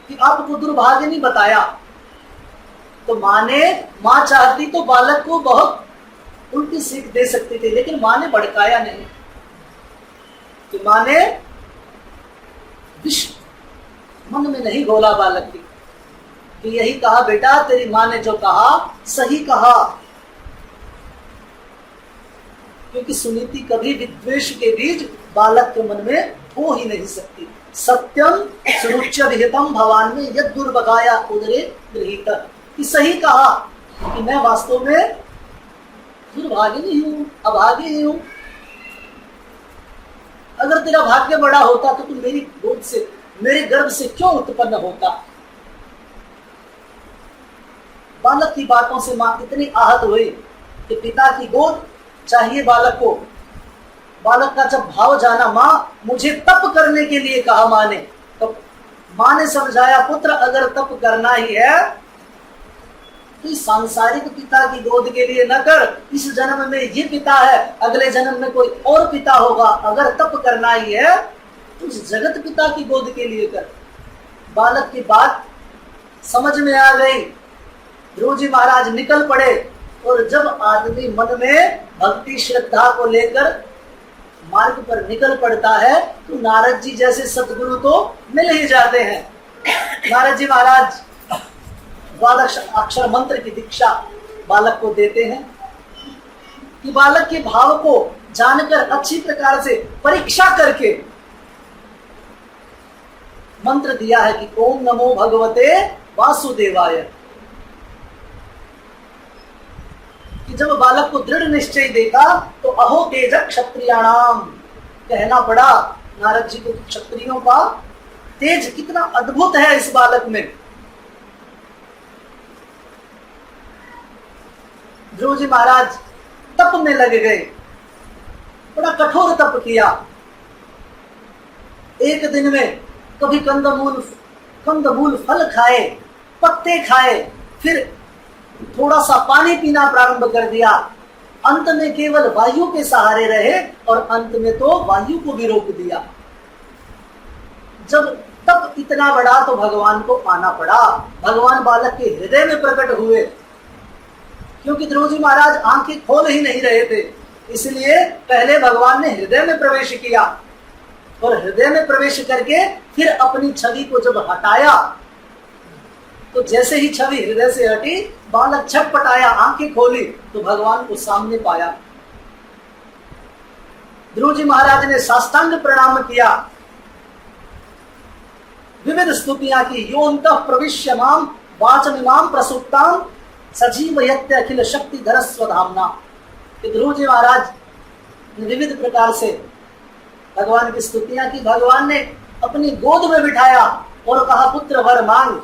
कि आपको दुर्भाग्य नहीं बताया। तो माँ चाहती तो बालक को बहुत उल्टी सीख दे सकती थी, लेकिन माँ ने भड़काया नहीं। कि माँ ने विष मन में नहीं घोला बालक की, कि यही कहा बेटा तेरी माँ ने जो कहा सही कहा। क्योंकि सुनीति कभी विद्वेष के बीज बालक के मन में हो ही नहीं सकती। सत्यम सुरुच्य विहितम भगवान में यद दुर्बगाया उदरे गृहीत, कि सही कहा कि मैं वास्तव में दुर्भागी हूं, अभागी हूं। अगर तेरा भाग्य बड़ा होता तो तू मेरी गोद से, मेरे गर्भ से क्यों उत्पन्न होता। बालक की बातों से मां इतनी आहत हुई कि पिता की गोद चाहिए बालक को। बालक का जब भाव जाना, माँ मुझे तप करने के लिए कहा माँ ने, तो माँ ने समझाया पुत्र अगर तप करना ही है तो इस सांसारिक पिता की गोद के लिए न कर, इस जन्म में ये पिता है, अगले जन्म में कोई और पिता होगा। अगर तप करना ही है तो इस जगत पिता की गोद के लिए कर। बालक की बात समझ में आ गई। ध्रुव जी महाराज निकल पड़े। और जब आदमी मन में भक्ति श्रद्धा को लेकर मार्ग पर निकल पड़ता है तो नारद जी जैसे सदगुरु तो मिल ही जाते हैं। नारद जी महाराज 12 अक्षर मंत्र की दीक्षा बालक को देते हैं कि बालक के भाव को जानकर अच्छी प्रकार से परीक्षा करके मंत्र दिया है कि ओम नमो भगवते वासुदेवाय। कि जब बालक को दृढ़ निश्चय देखा तो अहो तेज क्षत्रियाणाम कहना पड़ा नारद जी को। क्षत्रियों का तेज कितना अद्भुत है इस बालक में। ध्रुव जी महाराज तप में लग गए, बड़ा कठोर तप किया। एक दिन में कभी कंदमूल फल खाए, पत्ते खाए, फिर थोड़ा सा पानी पीना प्रारंभ कर दिया। अंत में केवल वायु के सहारे रहे और अंत में तो वायु को भी रोक दिया। जब तप इतना बड़ा तो भगवान को आना पड़ा। भगवान बालक के हृदय में प्रकट हुए, क्योंकि ध्रुव जी महाराज आंखें खोल ही नहीं रहे थे, इसलिए पहले भगवान ने हृदय में प्रवेश किया और हृदय में प्रवेश करके फिर अपनी छवि को जब हटाया तो जैसे ही छवि हृदय से हटी, बालक छटपटाया, आंखें खोली तो भगवान को सामने पाया। ध्रुव जी महाराज ने साष्टांग प्रणाम किया, विविध स्तुतियां की। योऽन्तः प्रविश्य माम वाचमिमां प्रसुप्तां सजीवयत्य अखिल शक्ति धरस्वधाम्ना। ध्रुव जी महाराज ने विविध प्रकार से भगवान की स्तुतियां की। भगवान ने अपनी गोद में बिठाया और कहा पुत्र वर मांग।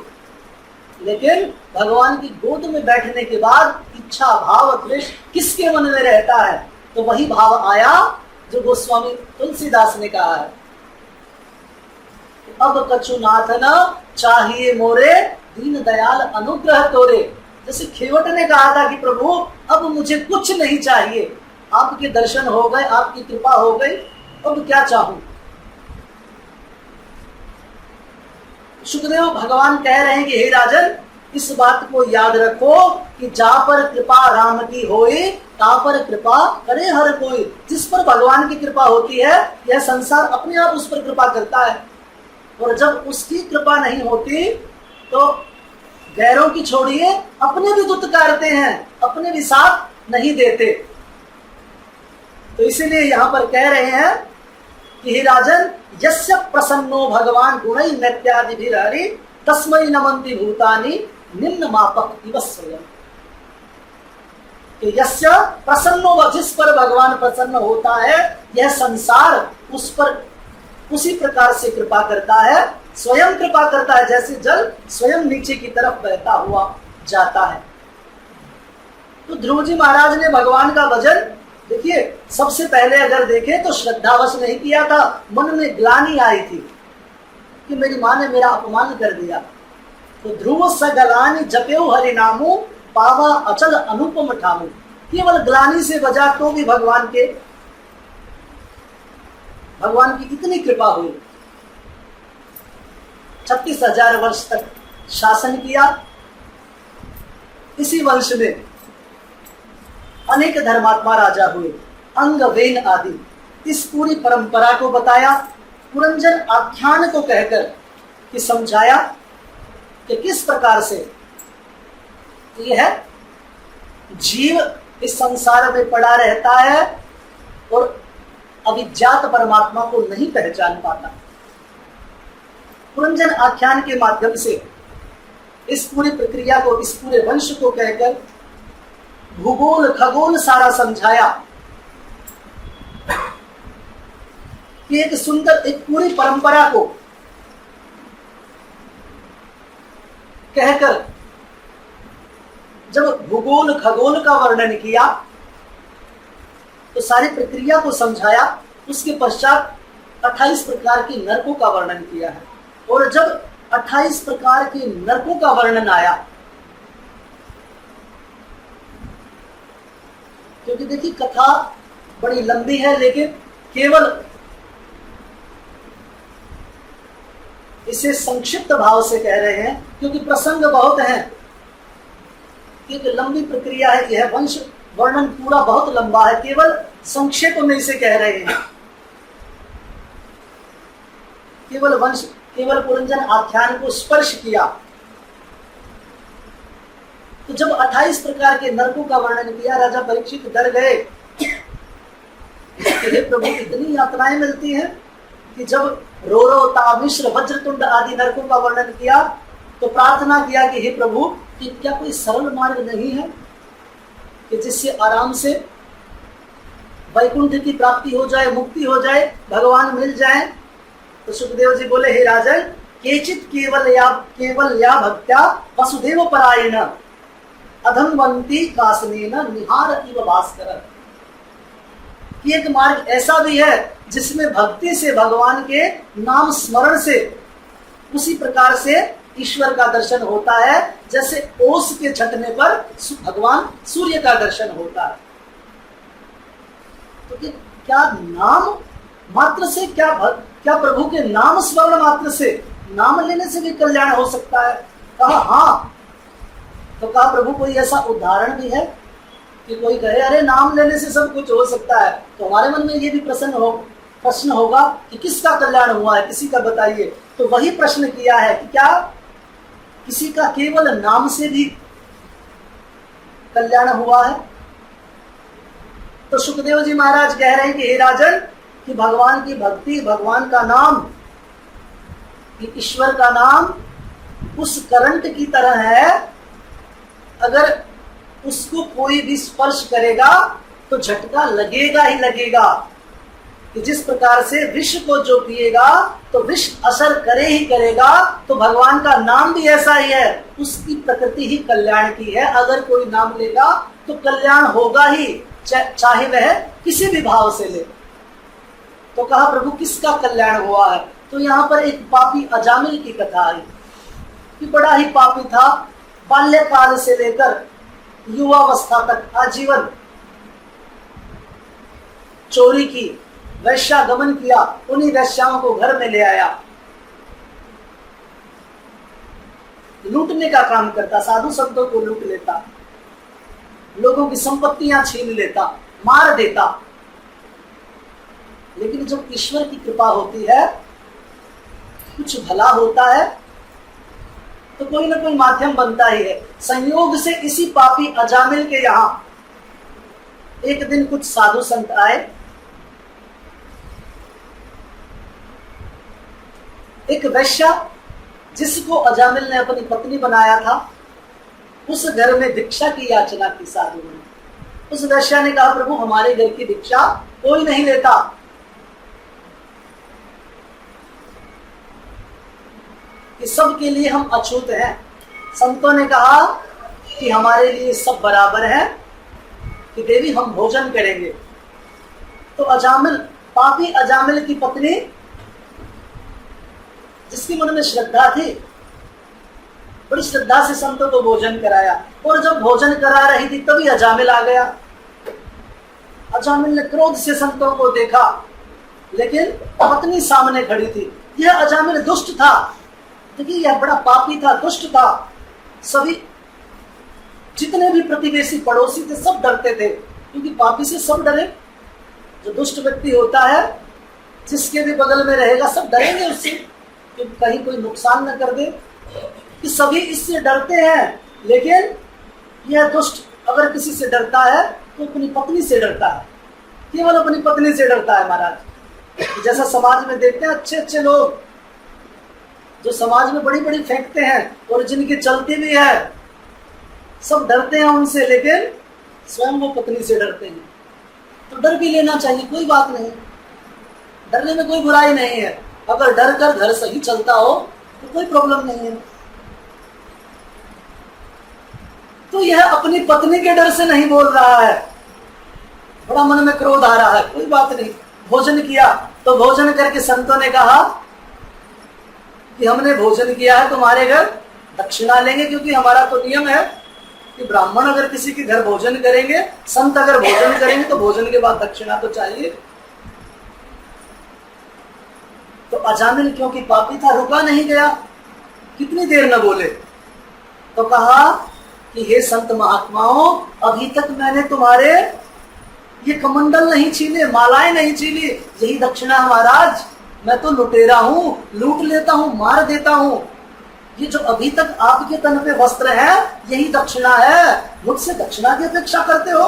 लेकिन भगवान की गोद में बैठने के बाद इच्छा भाव द्वेष किसके मन में रहता है? तो वही भाव आया जो गोस्वामी तुलसीदास ने कहा है, अब कछु नाथ न चाहिए मोरे दीन दयाल अनुग्रह तोरे। जैसे खेवट ने कहा था कि प्रभु अब मुझे कुछ नहीं चाहिए, आपके दर्शन हो गए, आपकी कृपा हो गई, अब क्या चाहूं। सुखदेव भगवान कह रहे हैं कि हे राजन, इस बात को याद रखो कि जहां पर कृपा राम की होए तहां पर कृपा करे हर कोई। जिस पर भगवान की कृपा होती है यह संसार अपने आप उस पर कृपा करता है, और जब उसकी कृपा नहीं होती तो गैरों की छोड़िए अपने भी दुत्कारते हैं, अपने भी साथ नहीं देते। तो इसीलिए यहां पर कह रहे हैं कि हे राजन, यस्य प्रसन्नो भगवान गुणै नैत्यादिभिर्हरि तस्मै नमन्ति भूतानि निम्न मापक इव स्वयं। तो यस्य प्रसन्नो, जिस पर भगवान प्रसन्न होता है यह संसार उस पर उसी प्रकार से कृपा करता है, स्वयं कृपा करता है, जैसे जल स्वयं नीचे की तरफ बहता हुआ जाता है। तो ध्रुव जी महाराज ने भगवान का भजन देखिए सबसे पहले अगर देखें तो श्रद्धावश नहीं किया था, मन में ग्लानि आई थी कि मेरी माँ ने मेरा अपमान कर दिया। तो ध्रुव सगलानि जपेउ हरि नामु, पावा अचल अनुपम ठामु। केवल ग्लानि से बजा तो भी भगवान की इतनी कृपा हुई। 36,000 वर्ष तक शासन किया। इसी वंश में अनेक धर्मात्मा राजा हुए, अंग वेन आदि। इस पूरी परंपरा को बताया, पुरंजन आख्यान को कहकर कि समझाया कि किस प्रकार से यह जीव इस संसार में पड़ा रहता है और अविज्ञात परमात्मा को नहीं पहचान पाता। पुरंजन आख्यान के माध्यम से इस पूरी प्रक्रिया को, इस पूरे वंश को कहकर भूगोल खगोल सारा समझाया कि एक सुंदर एक पूरी परंपरा को कहकर जब भूगोल खगोल का वर्णन किया तो सारी प्रक्रिया को समझाया। उसके पश्चात 28 प्रकार की नरकों का वर्णन किया है। और जब 28 प्रकार के नरकों का वर्णन आया, क्योंकि देखिए कथा बड़ी लंबी है, लेकिन केवल इसे संक्षिप्त भाव से कह रहे हैं क्योंकि प्रसंग बहुत हैं, क्योंकि लंबी प्रक्रिया है। यह वंश वर्णन पूरा बहुत लंबा है, केवल संक्षेप में इसे कह रहे हैं। केवल पुरंजन आख्यान को स्पर्श किया। तो जब 28 प्रकार के नरकों का वर्णन किया, राजा परीक्षित डर गए। हे प्रभु, इतनी यातनाएं मिलती हैं कि जब रोरो तामिश्र वज्रतुंड आदि नरकों का वर्णन किया तो प्रार्थना किया कि हे प्रभु, कि क्या कोई सरल मार्ग नहीं है कि जिससे आराम से वैकुंठ की प्राप्ति हो जाए, मुक्ति हो जाए, भगवान मिल जाए। तो सुखदेव जी बोले, हे राजन, केचित केवल या भक्त्या वसुदेव परायण अधमवंती कासनेन निहारतीव भास्कर। कि एक मार्ग ऐसा भी है जिसमें भक्ति से, भगवान के नाम स्मरण से उसी प्रकार से ईश्वर का दर्शन होता है जैसे ओस के छटने पर भगवान सूर्य का दर्शन होता है। तो क्या नाम मात्र से, क्या प्रभु के नाम स्मरण मात्र से, नाम लेने से भी कल्याण हो सकता है? कहा हाँ। तो कहा प्रभु कोई ऐसा उदाहरण भी है कि कोई कहे अरे नाम लेने से सब कुछ हो सकता है? तो हमारे मन में ये भी प्रश्न होगा कि किसका कल्याण हुआ है, किसी का बताइए। तो वही प्रश्न किया है कि क्या किसी का केवल नाम से भी कल्याण हुआ है? तो सुखदेव जी महाराज कह रहे हैं कि हे राजन, कि भगवान की भक्ति, भगवान का नाम, ईश्वर का नाम उस करंट की तरह है, अगर उसको कोई भी स्पर्श करेगा तो झटका लगेगा ही लगेगा। कि जिस प्रकार से विष को जो पिएगा तो विष असर करे ही करेगा, तो भगवान का नाम भी ऐसा ही है, उसकी प्रकृति ही कल्याण की है। अगर कोई नाम लेगा तो कल्याण होगा ही, चाहे वह किसी भी भाव से ले। तो कहा प्रभु किसका कल्याण हुआ है? तो यहाँ पर एक पापी अजामिल की कथा आई कि बड़ा ही पापी था, बाल्यकाल से लेकर युवावस्था तक आजीवन चोरी की, वैश्यागमन किया, उन्हीं वैश्याओं को घर में ले आया, लूटने का काम करता, साधु संतों को लूट लेता, लोगों की संपत्तियां छीन लेता, मार देता। लेकिन जब ईश्वर की कृपा होती है, कुछ भला होता है, तो कोई ना कोई माध्यम बनता ही है। संयोग से इसी पापी अजामिल के यहां एक दिन कुछ साधु संत आए। एक वैश्या जिसको अजामिल ने अपनी पत्नी बनाया था, उस घर में भिक्षा की याचना की साधु ने। उस वैश्या ने कहा, प्रभु हमारे घर की भिक्षा कोई नहीं लेता। कि सबके लिए हम अछूत हैं। संतों ने कहा कि हमारे लिए सब बराबर है, कि देवी हम भोजन करेंगे। तो अजामिल, पापी अजामिल की पत्नी, जिसकी मन में श्रद्धा थी, बड़ी श्रद्धा से संतों को भोजन कराया। और जब भोजन करा रही थी तभी अजामिल आ गया। अजामिल ने क्रोध से संतों को देखा, लेकिन पत्नी सामने खड़ी थी। यह अजामिल दुष्ट था, देखिए यह बड़ा पापी था, दुष्ट था। सभी जितने भी प्रतिवेशी पड़ोसी थे सब डरते थे, क्योंकि पापी से सब डरे। जो दुष्ट व्यक्ति होता है, जिसके भी बगल में रहेगा सब डरेंगे उससे, कि कहीं कोई नुकसान न कर दे। कि सभी इससे डरते हैं, लेकिन यह दुष्ट अगर किसी से डरता है तो अपनी पत्नी से डरता है, केवल अपनी पत्नी से डरता है महाराज। जैसा समाज में देखते हैं अच्छे अच्छे लोग जो समाज में बड़ी बड़ी फेंकते हैं और जिनकी चलती भी है, सब डरते हैं उनसे, लेकिन स्वयं वो पत्नी से डरते हैं। तो डर भी लेना चाहिए, कोई बात नहीं, डरने में कोई बुराई नहीं है। अगर डर कर घर सही चलता हो तो कोई प्रॉब्लम नहीं है। तो यह अपनी पत्नी के डर से नहीं बोल रहा है, बड़ा मन में क्रोध आ रहा है, कोई बात नहीं। भोजन किया, तो भोजन करके संतों ने कहा कि हमने भोजन किया है, तुम्हारे घर दक्षिणा लेंगे, क्योंकि हमारा तो नियम है कि ब्राह्मण अगर किसी के घर भोजन करेंगे, संत अगर भोजन करेंगे तो भोजन के बाद दक्षिणा तो चाहिए। तो अजामिल क्योंकि पापी था, रुका नहीं गया, कितनी देर न बोले। तो कहा कि हे संत महात्माओं, अभी तक मैंने तुम्हारे ये कमंडल नहीं छीने, मालाएं नहीं छीनी, यही दक्षिणा है महाराज। मैं तो लुटेरा हूं, लूट लेता हूं, मार देता हूं। ये जो अभी तक आपके तन पे वस्त्र है, यही दक्षिणा है, मुझसे दक्षिणा की अपेक्षा करते हो।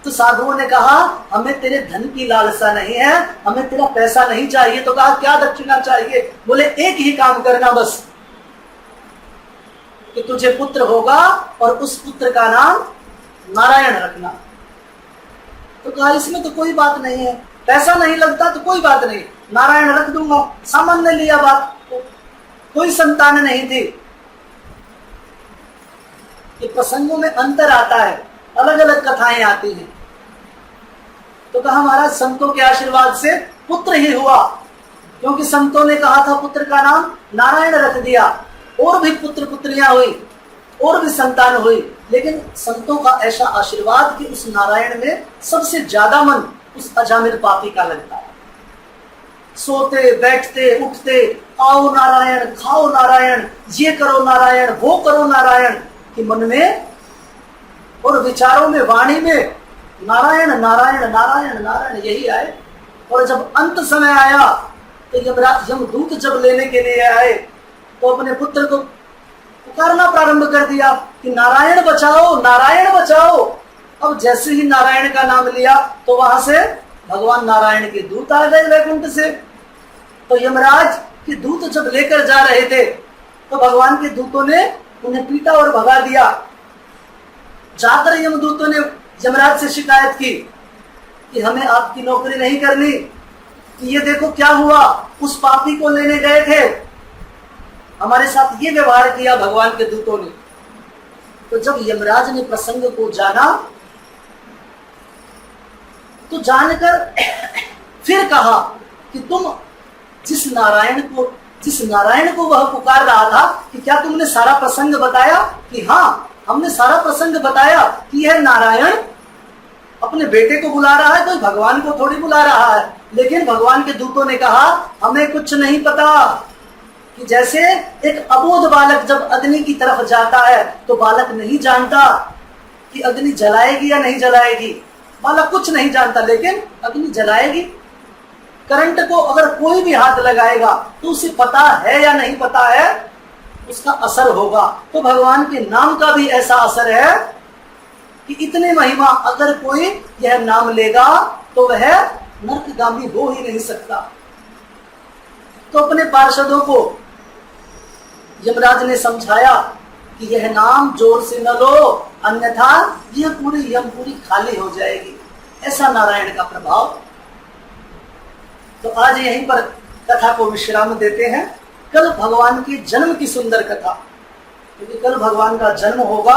तो साधुओं ने कहा, हमें तेरे धन की लालसा नहीं है, हमें तेरा पैसा नहीं चाहिए। तो कहा क्या दक्षिणा चाहिए? बोले एक ही काम करना बस, कि तुझे पुत्र होगा और उस पुत्र का नाम नारायण रखना। तो कहा इसमें तो कोई बात नहीं है, पैसा नहीं लगता तो कोई बात नहीं, नारायण रख दूंगा। सामान्य लिया बात, कोई संतान नहीं थी। ये प्रसंगों में अंतर आता है, अलग अलग कथाएं आती हैं। तो कहा महाराज संतों के आशीर्वाद से पुत्र ही हुआ, क्योंकि संतों ने कहा था पुत्र का नाम नारायण रख दिया। और भी पुत्र पुत्रियां हुई, और भी संतान हुई, लेकिन संतों का ऐसा आशीर्वाद कि उस नारायण में सबसे ज्यादा मन उस अजामिल पापी का लगता है। सोते बैठते उठते, आओ नारायण, खाओ नारायण, ये करो नारायण, वो करो नारायण, कि मन में और विचारों में, वाणी में नारायण नारायण नारायण नारायण यही आए। और जब अंत समय आया तो यमदूत जब लेने के लिए आए तो अपने पुत्र को पुकारना प्रारंभ कर दिया कि नारायण बचाओ, नारायण बचाओ। अब जैसे ही नारायण का नाम लिया तो वहां से भगवान नारायण के दूत आ गए वैकुंठ से। तो यमराज के दूत जब लेकर जा रहे थे तो भगवान के दूतों ने उन्हें पीटा और भगा दिया। जाकर यमदूतों ने यमराज से शिकायत की कि हमें आपकी नौकरी नहीं करनी, कि ये देखो क्या हुआ, उस पापी को लेने गए थे, हमारे साथ ये व्यवहार किया भगवान के दूतों ने। तो जब यमराज ने प्रसंग को जाना तो जानकर फिर कहा कि तुम जिस नारायण को वह पुकार रहा था, कि क्या तुमने सारा प्रसंग बताया? कि हाँ, हमने सारा प्रसंग बताया कि यह नारायण अपने बेटे को बुला रहा है, कोई भगवान को थोड़ी बुला रहा है। लेकिन भगवान के दूतों ने कहा हमें कुछ नहीं पता, कि जैसे एक अबोध बालक जब अग्नि की तरफ जाता है तो बालक नहीं जानता कि अग्नि जलाएगी या नहीं जलाएगी, बालक कुछ नहीं जानता, लेकिन अग्नि जलाएगी। करंट को अगर कोई भी हाथ लगाएगा तो उसे पता है या नहीं पता है, उसका असर होगा। तो भगवान के नाम का भी ऐसा असर है कि इतने महिमा अगर कोई यह नाम लेगा तो वह नरकगामी हो ही नहीं सकता। तो अपने पार्षदों को यमराज ने समझाया कि यह नाम जोर से न लो, अन्यथा यह पूरी यमपुरी खाली हो जाएगी। ऐसा नारायण का प्रभाव। तो आज यहीं पर कथा को विश्राम देते हैं। कल भगवान की जन्म की सुंदर कथा, क्योंकि कल भगवान का जन्म होगा,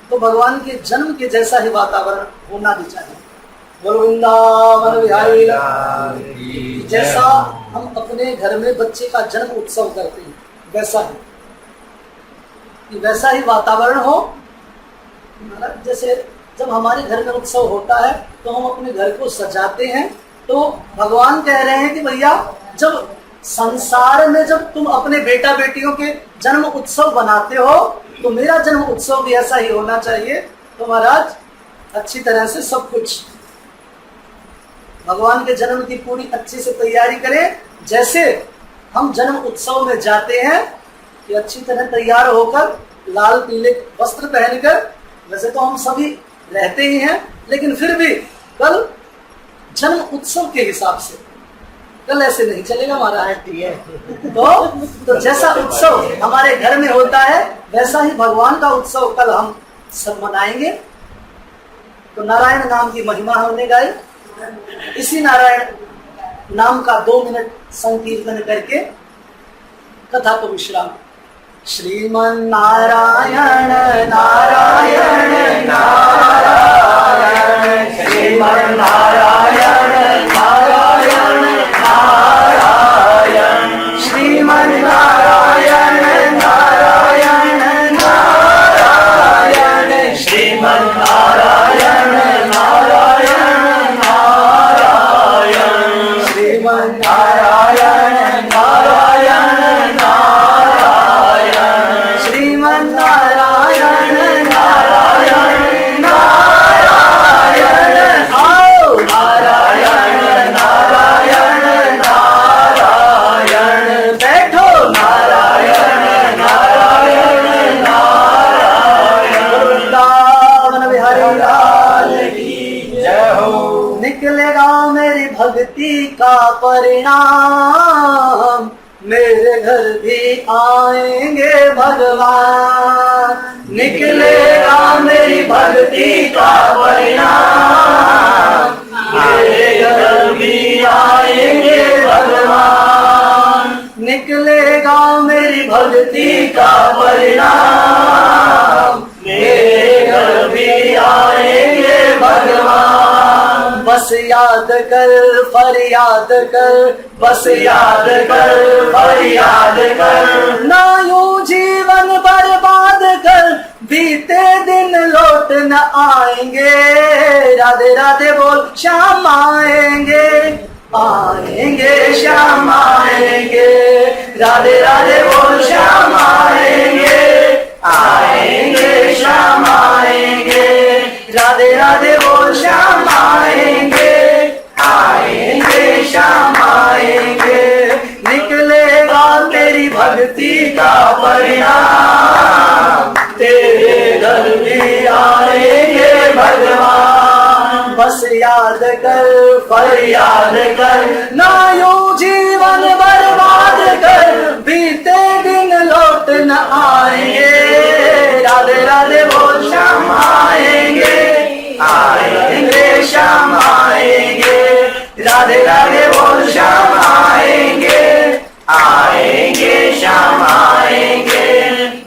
तो भगवान के जन्म के जैसा ही वातावरण होना भी चाहिए। वृंदावन बिहारी, जैसा हम अपने घर में बच्चे का जन्म उत्सव करते हैं वैसा ही वातावरण हो। जैसे जब हमारे घर में उत्सव होता है तो हम अपने घर को सजाते हैं, तो भगवान कह रहे हैं कि भैया जब संसार में जब तुम अपने बेटा बेटियों के जन्म उत्सव बनाते हो तो मेरा जन्म उत्सव भी ऐसा ही होना चाहिए। तो महाराज अच्छी तरह से सब कुछ भगवान के जन्म की पूरी अच्छे से तैयारी करें। जैसे हम जन्म उत्सव में जाते हैं कि अच्छी तरह तैयार होकर लाल पीले वस्त्र पहनकर, वैसे तो हम सभी रहते ही हैं, लेकिन फिर भी कल जन्म उत्सव के हिसाब से, कल ऐसे नहीं चलेगा महाराज। तो जैसा उत्सव हमारे घर में होता है वैसा ही भगवान का उत्सव कल हम सब मनाएंगे। तो नारायण नाम की महिमा हमने गाई। इसी नारायण नाम का 2 मिनट संकीर्तन करके कथा को विश्राम। श्रीमन नारायण नारायण नारायण, श्रीमन नारायण नारायण नारायण, श्रीमन नारायण नारायण नारायण, श्रीमन नारायण नारायण नारायण, श्रीमन नारायण नारायण नारायण, श्रीमन नारायण नारायण नारायण, आओ नारायण नारायण नारायण, बैठो नारायण नारायण नारायण। वृंदावन बिहारी लाल की जय हो। निकलेगा मेरी भक्ति का परिणाम, मेरे घर भी आएंगे भगवान। निकलेगा मेरी भक्ति का परिणाम, मेरे घर भी आएंगे भगवान। निकलेगा मेरी भक्ति का परिणाम, मेरे घर भी आएंगे भगवान। बस याद कर फरियाद कर, बस याद कर फरियाद कर, ना यूं जीवन बर्बाद कर, बीते दिन लौट न आएंगे। राधे राधे बोल श्याम आएंगे, आएंगे श्याम आएंगे। राधे राधे बोल श्याम आएंगे, आएंगे श्याम आएंगे। राधे राधे बोल श्याम आएंगे, आएंगे श्याम आएंगे। निकलेगा तेरी भक्ति का परिणाम, तेरे घर भी आएंगे भगवान। बस याद कर फरियाद कर, ना यूं जीवन बर्बाद कर, बीते दिन लौट न आएंगे। राधे राधे बोल श्याम आएंगे, आएंगे श्याम आएंगे। राधे राधे बोल श्याम आएंगे, आएंगे श्याम आएंगे।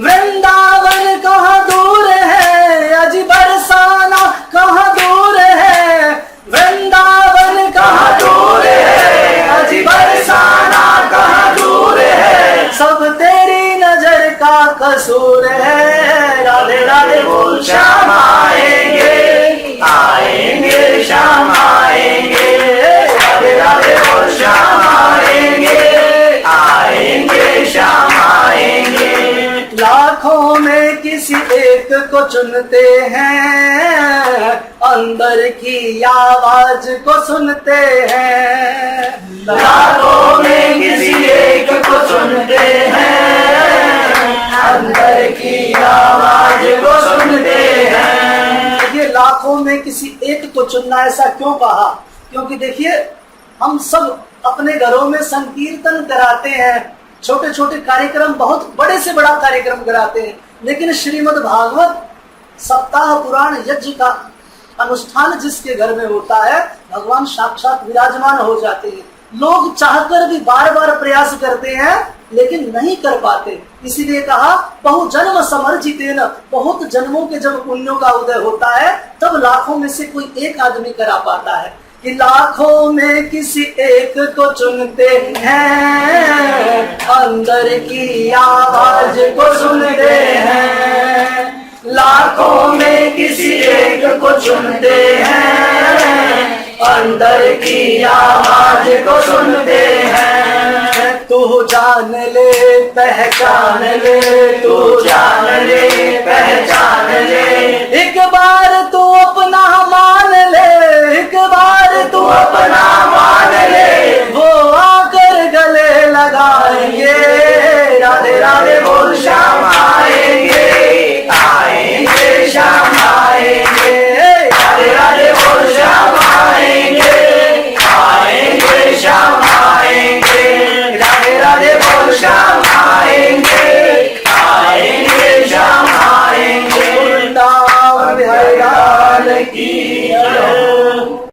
वृंदावन कहाँ दूर है, अज बरसाना कहाँ दूर है। वृंदावन कहाँ दूर है, अज बरसाना कहाँ दूर है। सब तेरी नजर का कसूर है। राधे राधे बोल श्याम आएंगे, आएंगे श्याम आएंगे। राधे राधे बोल श्याम आएंगे, आएंगे श्याम आएंगे। लाखों में किसी एक को चुनते हैं, अंदर की आवाज को सुनते हैं। लाखों में किसी एक को चुनते हैं, अंदर की आवाज को सुनते हैं। ये लाखों में किसी एक को चुनना ऐसा क्यों कहा? क्योंकि देखिए हम सब अपने घरों में संकीर्तन कराते हैं, छोटे छोटे कार्यक्रम बहुत बड़े से बड़ा कार्यक्रम कराते हैं, लेकिन श्रीमद् भागवत सप्ताह पुराण यज्ञ का अनुष्ठान जिसके घर में होता है, भगवान साक्षात विराजमान हो जाते हैं। लोग चाहकर भी बार बार प्रयास करते हैं लेकिन नहीं कर पाते। इसीलिए कहा बहु जन्म समर्जितेन, बहुत जन्मों के जब पुण्यों का उदय होता है तब लाखों में से कोई एक आदमी करा पाता है। कि लाखों में किसी एक को चुनते हैं, अंदर की आवाज को सुनते हैं। लाखों में किसी एक को चुनते हैं, अंदर की आवाज को सुनते हैं। तू जान ले पहचान ले, तू जान ले पहचान ले, एक बार तू अपना मान ले, एक बार तू अपना मान ले, वो आकर गले लगाएंगे, राधे राधे बोल श्याम आएंगे, आएंगे श्याम आएंगे, राधे राधे बोल श्याम आएंगे, आएंगे श्याम आएंगे, राधे राधे बोल श्याम आएंगे, आएंगे श्याम आएंगे। वृंदावन बिहारी लाल की जय।